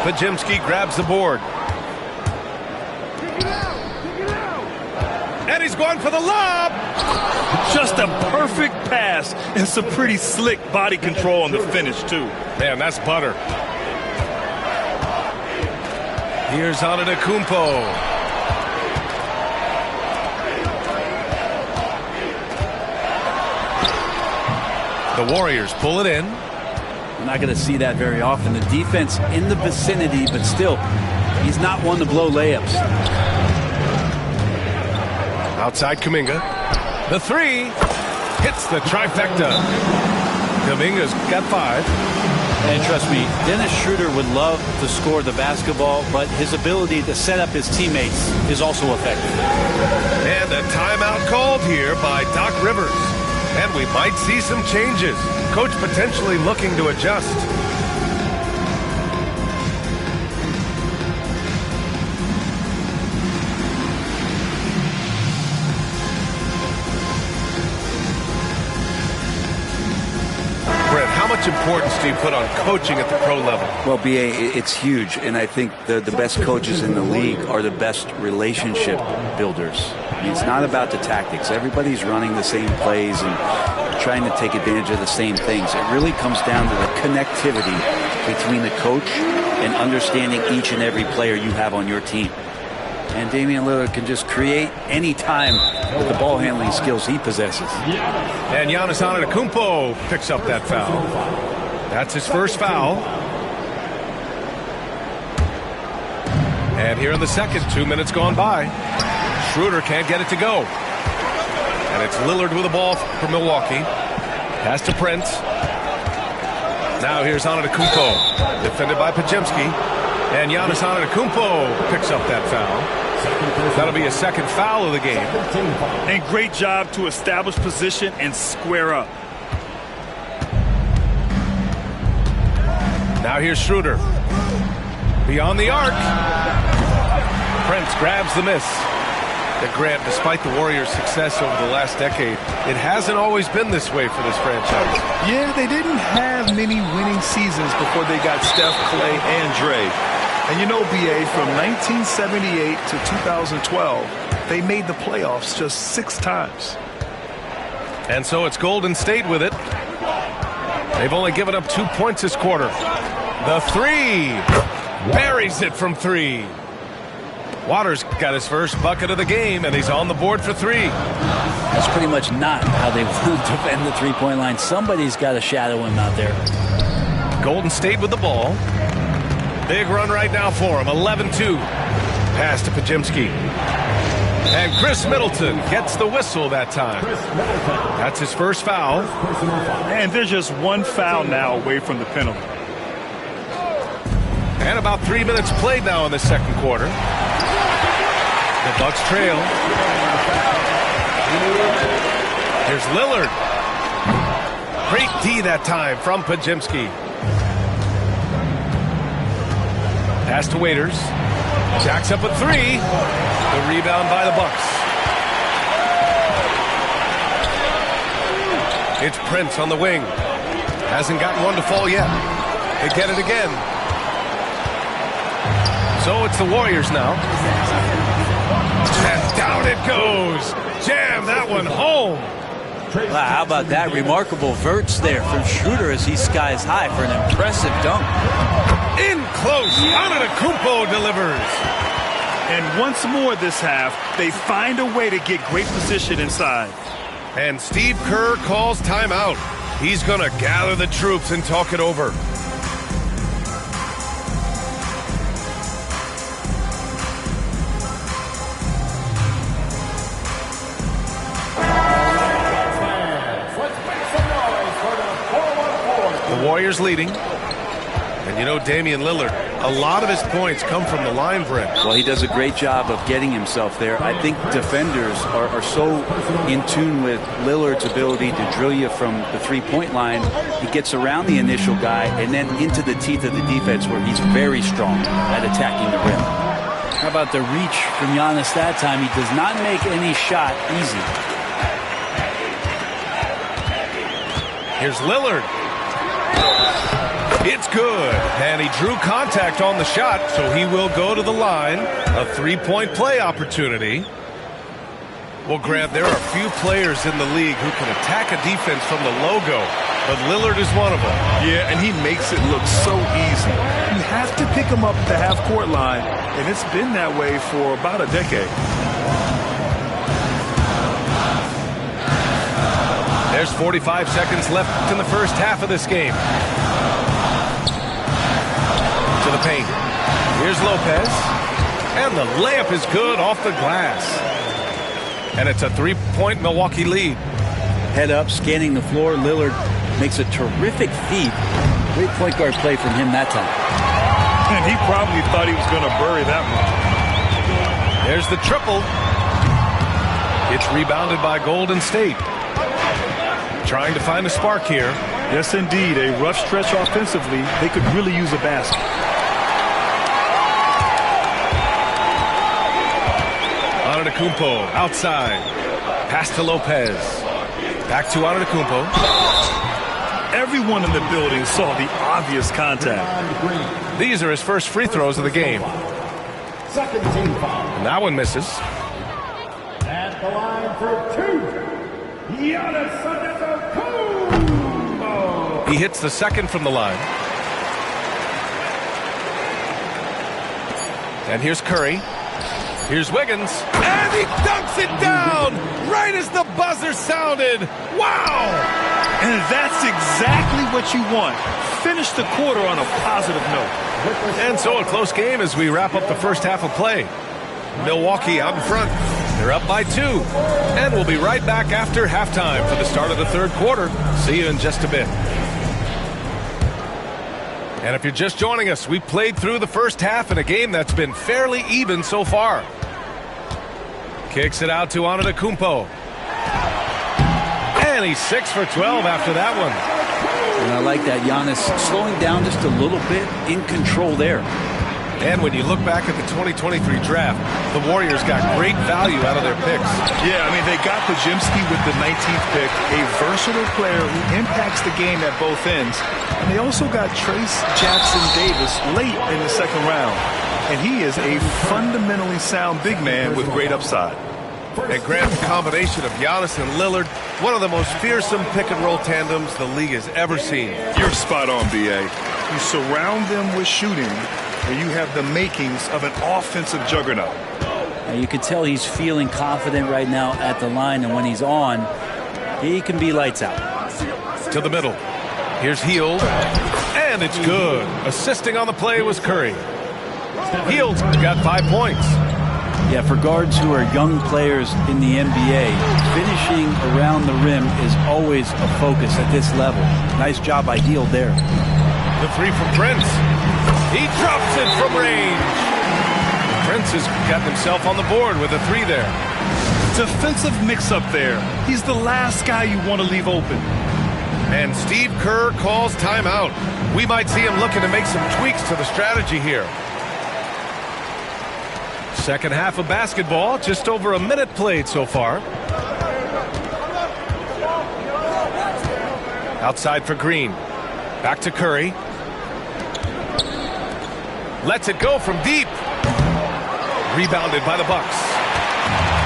Podziemski grabs the board. And he's going for the lob. Just a perfect pass and some pretty slick body control on the finish, too. Man, that's butter. Here's Antetokounmpo. The Warriors pull it in. We're not going to see that very often. The defense in the vicinity, but still, he's not one to blow layups. Outside Kuminga. The 3 hits the trifecta. Kuminga's got 5. And trust me, Dennis Schroeder would love to score the basketball, but his ability to set up his teammates is also effective. And a timeout called here by Doc Rivers. And we might see some changes. Coach potentially looking to adjust. How much importance do you put on coaching at the pro level? Well, B.A., it's huge, and I think the best coaches in the league are the best relationship builders. I mean, it's not about the tactics. Everybody's running the same plays and trying to take advantage of the same things. It really comes down to the connectivity between the coach and understanding each and every player you have on your team. And Damian Lillard can just create any time with the ball handling skills he possesses. And Giannis Antetokounmpo picks up that foul. That's his first foul. And here in the second, 2 minutes gone by. Schroeder can't get it to go. And it's Lillard with the ball for Milwaukee. Pass to Prince. Now here's Antetokounmpo. Defended by Podziemski. And Giannis Antetokounmpo picks up that foul. That'll be a second foul of the game. And great job to establish position and square up. Now here's Schroeder. Beyond the arc. Prince grabs the miss. And Grant, despite the Warriors' success over the last decade, it hasn't always been this way for this franchise. Yeah, they didn't have many winning seasons before they got Steph, Clay, and Dre. And you know, BA, from 1978 to 2012, they made the playoffs just 6 times. And so it's Golden State with it. They've only given up 2 points this quarter. The three. Buries it from 3. Waters got his first bucket of the game, and he's on the board for 3. That's pretty much not how they want to defend the three-point line. Somebody's got to shadow him out there. Golden State with the ball. Big run right now for him. 11-2. Pass to Podziemski. And Chris Middleton gets the whistle that time. That's his first foul. And they're just 1 foul now away from the penalty. And about 3 minutes played now in the second quarter. The Bucks trail. Here's Lillard. Great D that time from Podziemski. Pass to Waiters. Jacks up a 3. The rebound by the Bucks. It's Prince on the wing. Hasn't gotten one to fall yet. They get it again. So it's the Warriors now. And down it goes. Jam that one home. Wow, how about that? Remarkable verts there from Schroeder as he skies high for an impressive dunk. In close. Antetokounmpo delivers. And once more this half, they find a way to get great position inside. And Steve Kerr calls timeout. He's going to gather the troops and talk it over. The Warriors leading. And you know Damian Lillard, a lot of his points come from the line, Brent. Well, he does a great job of getting himself there. I think defenders are so in tune with Lillard's ability to drill you from the three-point line. He gets around the initial guy and then into the teeth of the defense where he's very strong at attacking the rim. How about the reach from Giannis that time? He does not make any shot easy. Here's Lillard. It's good, and he drew contact on the shot, so he will go to the line. A three-point play opportunity. Well, Grant, there are few players in the league who can attack a defense from the logo, but Lillard is one of them. Yeah, and he makes it look so easy. You have to pick him up at the half-court line, and it's been that way for about a decade. There's 45 seconds left in the first half of this game. To the paint. Here's Lopez. And the layup is good off the glass. And it's a three-point Milwaukee lead. Head up, scanning the floor. Lillard makes a terrific feed. Great point guard play from him that time. And he probably thought he was going to bury that one. There's the triple. It's rebounded by Golden State. Trying to find a spark here. Yes, indeed. A rough stretch offensively. They could really use a basket. Antetokounmpo outside. Pass to Lopez. Back to Antetokounmpo. Everyone in the building saw the obvious contact. These are his first free throws of the game. Second team foul. And that one misses. At the line for 2, Giannis Antetokounmpo. He hits the second from the line. And here's Curry. Here's Wiggins. And he dunks it down right as the buzzer sounded. Wow! And that's exactly what you want. Finish the quarter on a positive note. And so a close game as we wrap up the first half of play. Milwaukee out in front. They're up by 2. And we'll be right back after halftime for the start of the third quarter. See you in just a bit. And if you're just joining us, we played through the first half in a game that's been fairly even so far. Kicks it out to Antetokounmpo. And he's 6 for 12 after that one. And I like that. Giannis slowing down just a little bit, in control there. And when you look back at the 2023 draft, the Warriors got great value out of their picks. Yeah, I mean, they got Podziemski with the 19th pick, a versatile player who impacts the game at both ends. And they also got Trace Jackson-Davis late in the second round. And he is a fundamentally sound big man with great upside. And Grant, the combination of Giannis and Lillard, one of the most fearsome pick-and-roll tandems the league has ever seen. You're spot on, B.A. You surround them with shooting, and you have the makings of an offensive juggernaut. You can tell he's feeling confident right now at the line, and when he's on, he can be lights out. To the middle. Here's Hield, and it's good. Assisting on the play was Curry. Hield's got 5 points. Yeah, for guards who are young players in the NBA, finishing around the rim is always a focus at this level. Nice job by Hield there. The three from Prince. He drops it from range. Prince has got himself on the board with a three there. Defensive mix-up there. He's the last guy you want to leave open. And Steve Kerr calls timeout. We might see him looking to make some tweaks to the strategy here. Second half of basketball, just over a minute played so far. Outside for Green. Back to Curry. Lets it go from deep. Rebounded by the Bucks.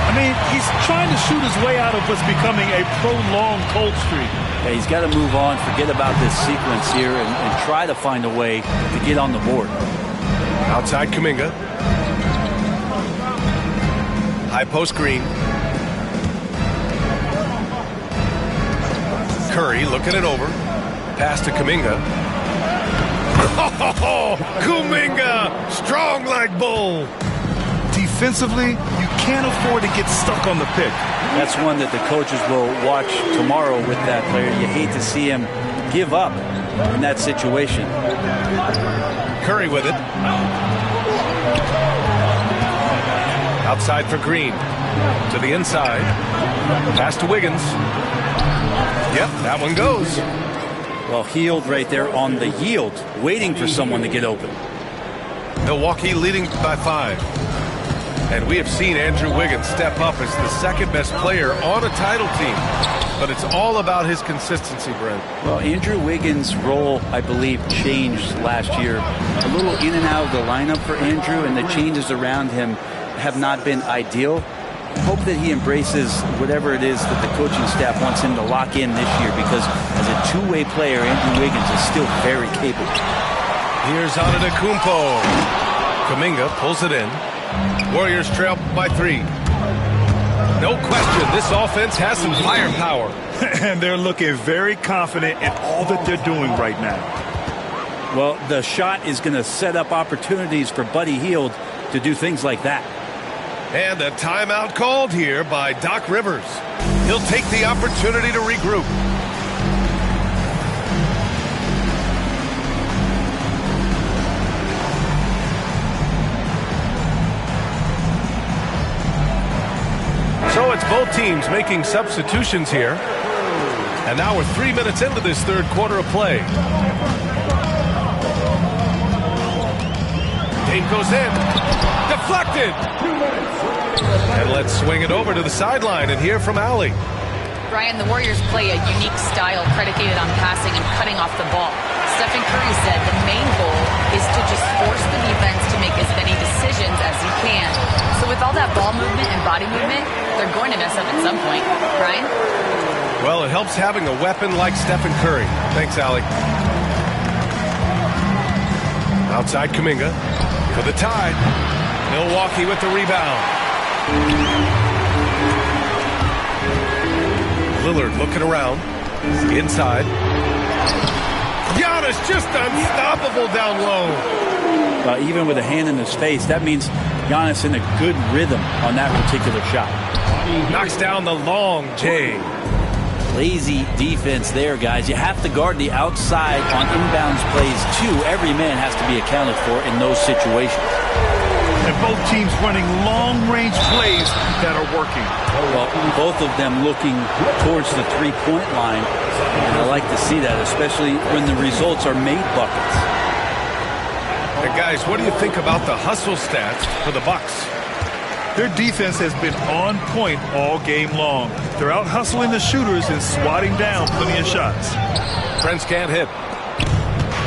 I mean, he's trying to shoot his way out of what's becoming a prolonged cold streak. Yeah, he's got to move on, forget about this sequence here, and try to find a way to get on the board. Outside Kuminga. High post Green. Curry looking it over. Pass to Kuminga. Oh, Kuminga! Strong like bull. Defensively, you can't afford to get stuck on the pick. That's one that the coaches will watch tomorrow with that player. You hate to see him give up in that situation. Curry with it. Outside for Green. To the inside. Pass to Wiggins. Yep, that one goes. Well, Hield right there on the yield, waiting for someone to get open. Milwaukee leading by 5. And we have seen Andrew Wiggins step up as the second best player on a title team. But it's all about his consistency, Brent. Well, Andrew Wiggins' role, I believe, changed last year. A little in and out of the lineup for Andrew, and the changes around him have not been ideal. Hope that he embraces whatever it is that the coaching staff wants him to lock in this year, because as a two-way player, Andrew Wiggins is still very capable. Here's Antetokounmpo. Kuminga pulls it in. Warriors trail by 3. No question, this offense has some firepower. And they're looking very confident in all that they're doing right now. Well, the shot is going to set up opportunities for Buddy Hield to do things like that. And a timeout called here by Doc Rivers. He'll take the opportunity to regroup. So it's both teams making substitutions here. And now we're 3 minutes into this third quarter of play. Dame goes in. Deflected. And let's swing it over to the sideline and hear from Allie. Brian, the Warriors play a unique style predicated on passing and cutting off the ball. Stephen Curry said the main goal is to just force the defense to make as many decisions as he can. So with all that ball movement and body movement, they're going to mess up at some point. Brian? Well, it helps having a weapon like Stephen Curry. Thanks, Allie. Outside Kuminga for the tie. Milwaukee with the rebound. Lillard looking around. Inside. Giannis just unstoppable down low. Even with a hand in his face, that means Giannis in a good rhythm on that particular shot. Knocks down the long J. Lazy defense there, guys. You have to guard the outside on inbounds plays, too. Every man has to be accounted for in those situations. And both teams running long-range plays that are working. Well, both of them looking towards the three-point line. And I like to see that, especially when the results are made buckets. And guys, what do you think about the hustle stats for the Bucks? Their defense has been on point all game long. They're out hustling the shooters and swatting down plenty of shots. Prince can't hit.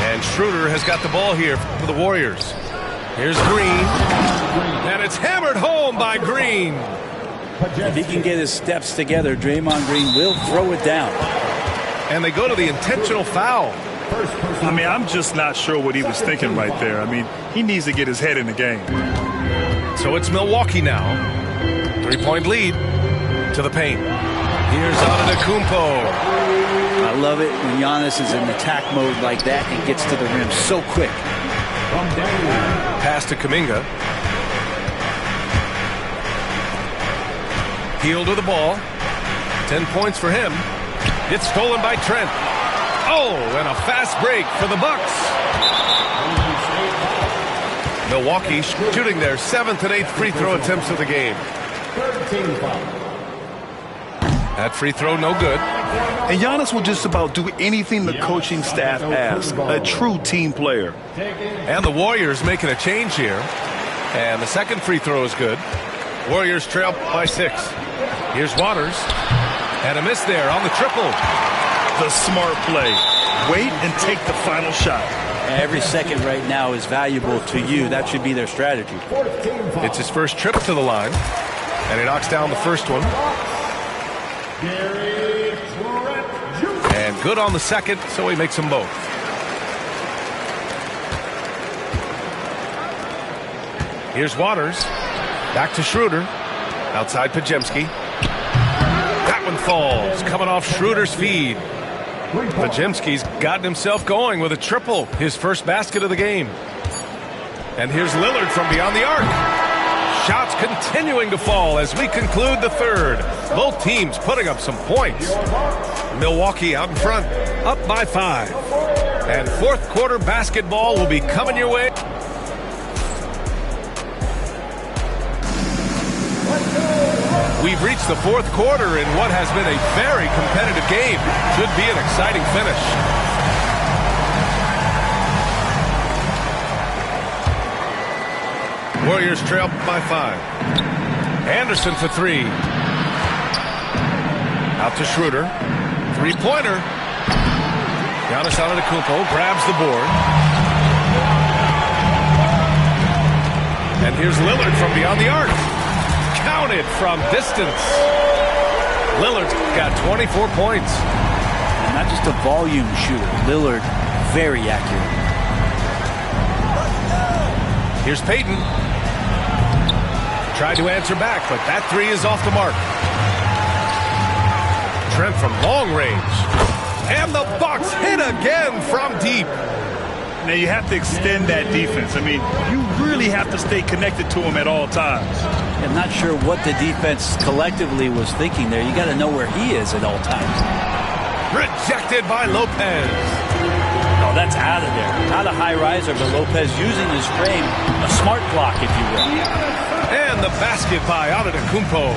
And Schroeder has got the ball here for the Warriors. Here's Green. And it's hammered home by Green. If he can get his steps together, Draymond Green will throw it down. And they go to the intentional foul. I mean, I'm just not sure what he was thinking right there. I mean, he needs to get his head in the game. So it's Milwaukee now. 3-point lead to the paint. Here's Antetokounmpo. I love it when Giannis is in attack mode like that and gets to the rim so quick. Pass to Kuminga. Heel to the ball. 10 points for him. It's stolen by Trent. Oh, and a fast break for the Bucks. Milwaukee shooting their 7th and 8th free throw attempts of the game. That free throw no good. And Giannis will just about do anything the coaching staff asks. A true team player. And the Warriors making a change here. And the second free throw is good. Warriors trail by 6. Here's Waters. And a miss there on the triple. The smart play. Wait and take the final shot. Every second right now is valuable to you. That should be their strategy. It's his first trip to the line. And he knocks down the first one. And good on the second, so he makes them both. Here's Waters. Back to Schroeder. Outside Podziemski. That one falls. Coming off Schroeder's feed. Podziemski's gotten himself going with a triple. His first basket of the game. And here's Lillard from beyond the arc. Shots continuing to fall as we conclude the third. Both teams putting up some points. Milwaukee out in front, up by 5. And fourth quarter basketball will be coming your way. We've reached the fourth quarter in what has been a very competitive game. Should be an exciting finish. Warriors trail by 5. Anderson for 3. Out to Schroeder. Three-pointer. Giannis Antetokounmpo grabs the board. And here's Lillard from beyond the arc. Counted from distance. Lillard's got 24 points. And not just a volume shooter. Lillard, very accurate. Here's Payton. Tried to answer back, but that three is off the mark. Trent from long range. And the Bucks hit again from deep. Now you have to extend that defense. I mean, you really have to stay connected to him at all times. I'm not sure what the defense collectively was thinking there. You got to know where he is at all times. Rejected by Lopez. Oh, that's out of there. Not a high riser, but Lopez using his frame, a smart block, if you will. And the basket by Antetokounmpo.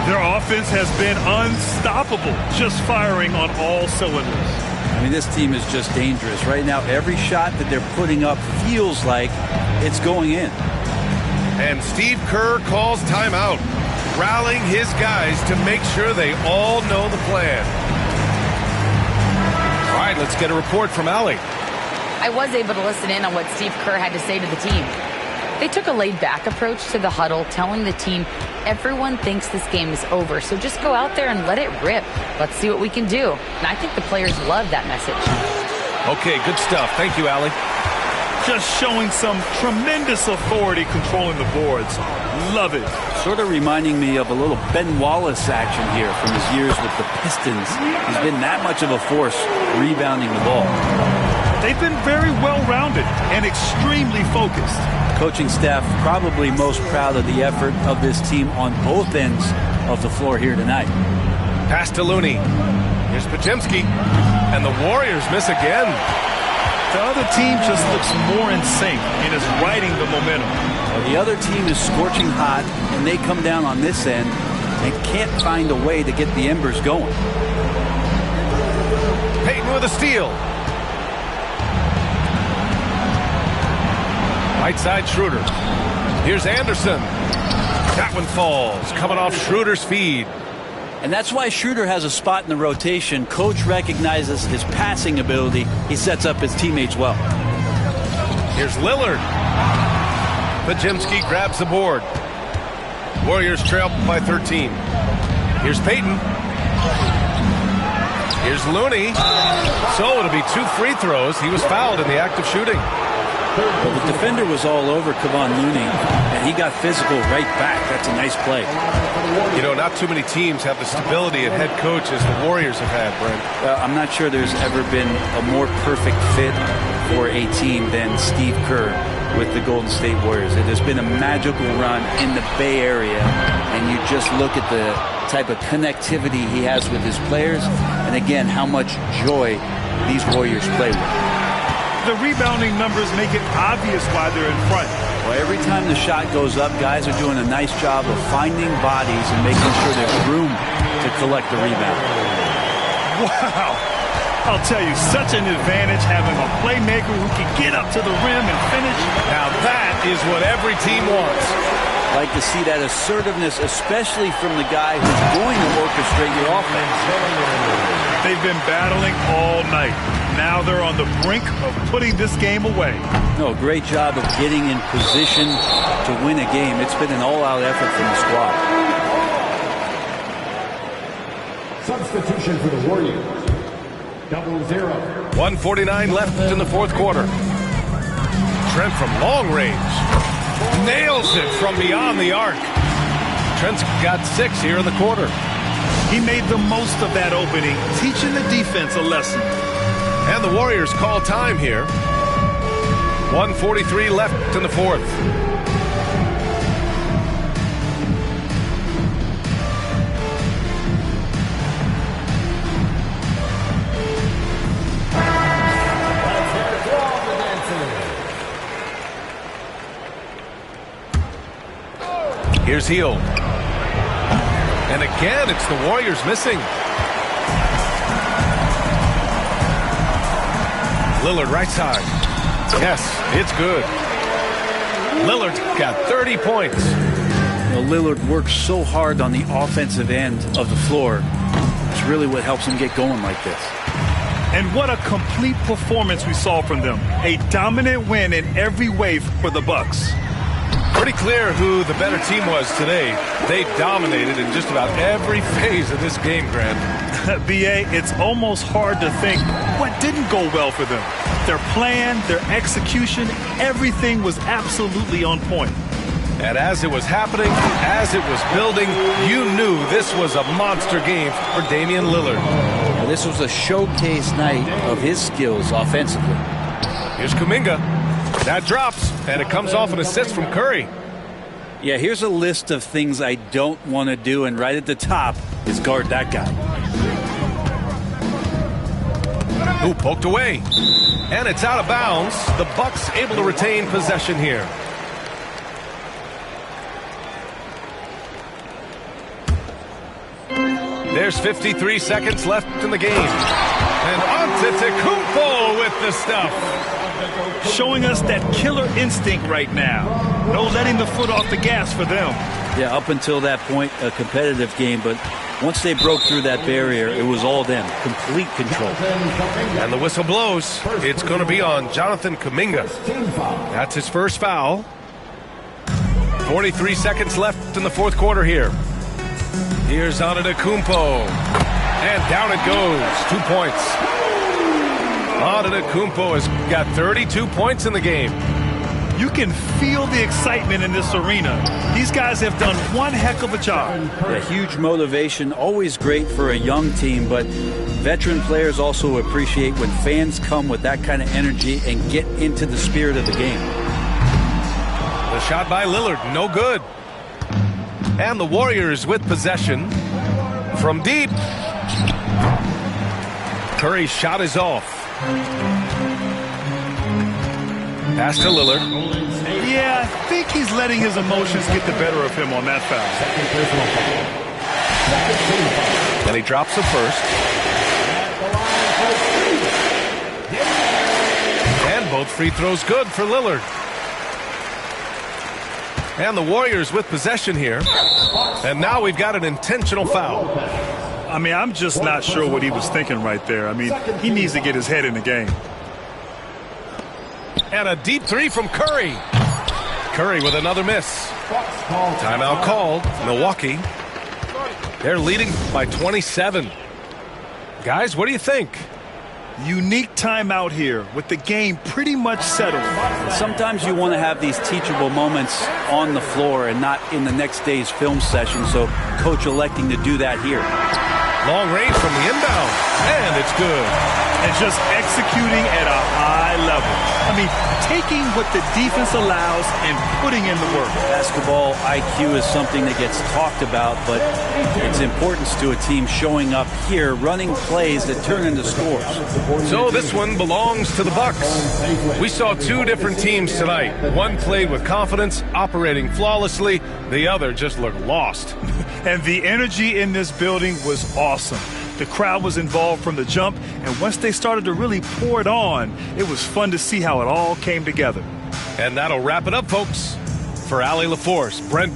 Their offense has been unstoppable, just firing on all cylinders. I mean, this team is just dangerous. Right now, every shot that they're putting up feels like it's going in. And Steve Kerr calls timeout, rallying his guys to make sure they all know the plan. All right, let's get a report from Allie. I was able to listen in on what Steve Kerr had to say to the team. They took a laid-back approach to the huddle, telling the team everyone thinks this game is over, so just go out there and let it rip. Let's see what we can do. And I think the players love that message. Okay, good stuff. Thank you, Allie. Just showing some tremendous authority controlling the boards. Love it. Sort of reminding me of a little Ben Wallace action here from his years with the Pistons. He's been that much of a force rebounding the ball. They've been very well-rounded and extremely focused. Coaching staff probably most proud of the effort of this team on both ends of the floor here tonight. Pass to Looney. Here's Podziemski. And the Warriors miss again. The other team just looks more in sync and is riding the momentum. Well, the other team is scorching hot, and they come down on this end and can't find a way to get the embers going. Payton with a steal. Right side, Schroeder. Here's Anderson. That one falls, coming off Schroeder's feed. And that's why Schroeder has a spot in the rotation. Coach recognizes his passing ability. He sets up his teammates well. Here's Lillard. Podziemski grabs the board. Warriors trail by 13. Here's Payton. Here's Looney. So it'll be 2 free throws. He was fouled in the act of shooting. Well, the defender was all over Kevon Looney, and he got physical right back. That's a nice play. You know, not too many teams have the stability at head coach as the Warriors have had, Brent. I'm not sure there's ever been a more perfect fit for a team than Steve Kerr with the Golden State Warriors. It has been a magical run in the Bay Area, and you just look at the type of connectivity he has with his players, and again, how much joy these Warriors play with. The rebounding numbers make it obvious why they're in front. Well, every time the shot goes up, guys are doing a nice job of finding bodies and making sure there's room to collect the rebound. Wow. I'll tell you, such an advantage having a playmaker who can get up to the rim and finish. Now that is what every team wants. Like to see that assertiveness, especially from the guy who's going to orchestrate your offense. They've been battling all night. Now they're on the brink of putting this game away. No, great job of getting in position to win a game. It's been an all-out effort from the squad. Substitution for the Warriors. 0-0. 1:49 left in the fourth quarter. Trent from long range. Nails it from beyond the arc. Trent's got 6 here in the quarter. He made the most of that opening, teaching the defense a lesson. And the Warriors call time here. 1:43 left in the fourth. Here's Hield. And again, it's the Warriors missing. Lillard right side. Yes, it's good. Lillard's got 30 points. You know, Lillard works so hard on the offensive end of the floor. It's really what helps him get going like this. And what a complete performance we saw from them. A dominant win in every way for the Bucks. Pretty clear who the better team was today. They dominated in just about every phase of this game, Grant. B.A., it's almost hard to think what didn't go well for them. Their plan, their execution, everything was absolutely on point. And as it was happening, as it was building, you knew this was a monster game for Damian Lillard. Well, this was a showcase night of his skills offensively. Here's Kuminga. That drops, and it comes off an assist from Curry. Yeah, here's a list of things I don't want to do, and right at the top is guard that guy. Ooh, poked away. And it's out of bounds. The Bucks able to retain possession here. There's 53 seconds left in the game. And Antetokounmpo with the stuff. Showing us that killer instinct right now. No letting the foot off the gas for them. Yeah, up until that point, a competitive game, but once they broke through that barrier, it was all them. Complete control. And the whistle blows. It's going to be on Jonathan Kuminga. That's his first foul. 43 seconds left in the fourth quarter here. Here's Antetokounmpo. And down it goes. 2 points. Antetokounmpo has got 32 points in the game. You can feel the excitement in this arena. These guys have done one heck of a job. A huge motivation, always great for a young team, but veteran players also appreciate when fans come with that kind of energy and get into the spirit of the game. The shot by Lillard, no good. And the Warriors with possession from deep. Curry's shot is off. Pass to Lillard. Yeah, I think he's letting his emotions get the better of him on that foul. And he drops the first. And both free throws good for Lillard. And the Warriors with possession here. And now we've got an intentional foul. I mean, I'm just not sure what he was thinking right there. I mean, he needs to get his head in the game. And a deep three from Curry. Curry with another miss. Timeout called. Milwaukee. They're leading by 27. Guys, what do you think? Unique timeout here with the game pretty much settled. Sometimes you want to have these teachable moments on the floor and not in the next day's film session, so coach electing to do that here. Long range from the inbound, and it's good. And just executing at a high level. I mean, taking what the defense allows and putting in the work. Basketball IQ is something that gets talked about, but its importance to a team showing up here, running plays that turn into scores. So this one belongs to the Bucks. We saw two different teams tonight. One played with confidence, operating flawlessly. The other just looked lost. And the energy in this building was awesome. The crowd was involved from the jump, and once they started to really pour it on, it was fun to see how it all came together. And that'll wrap it up, folks. For Allie LaForce, Brent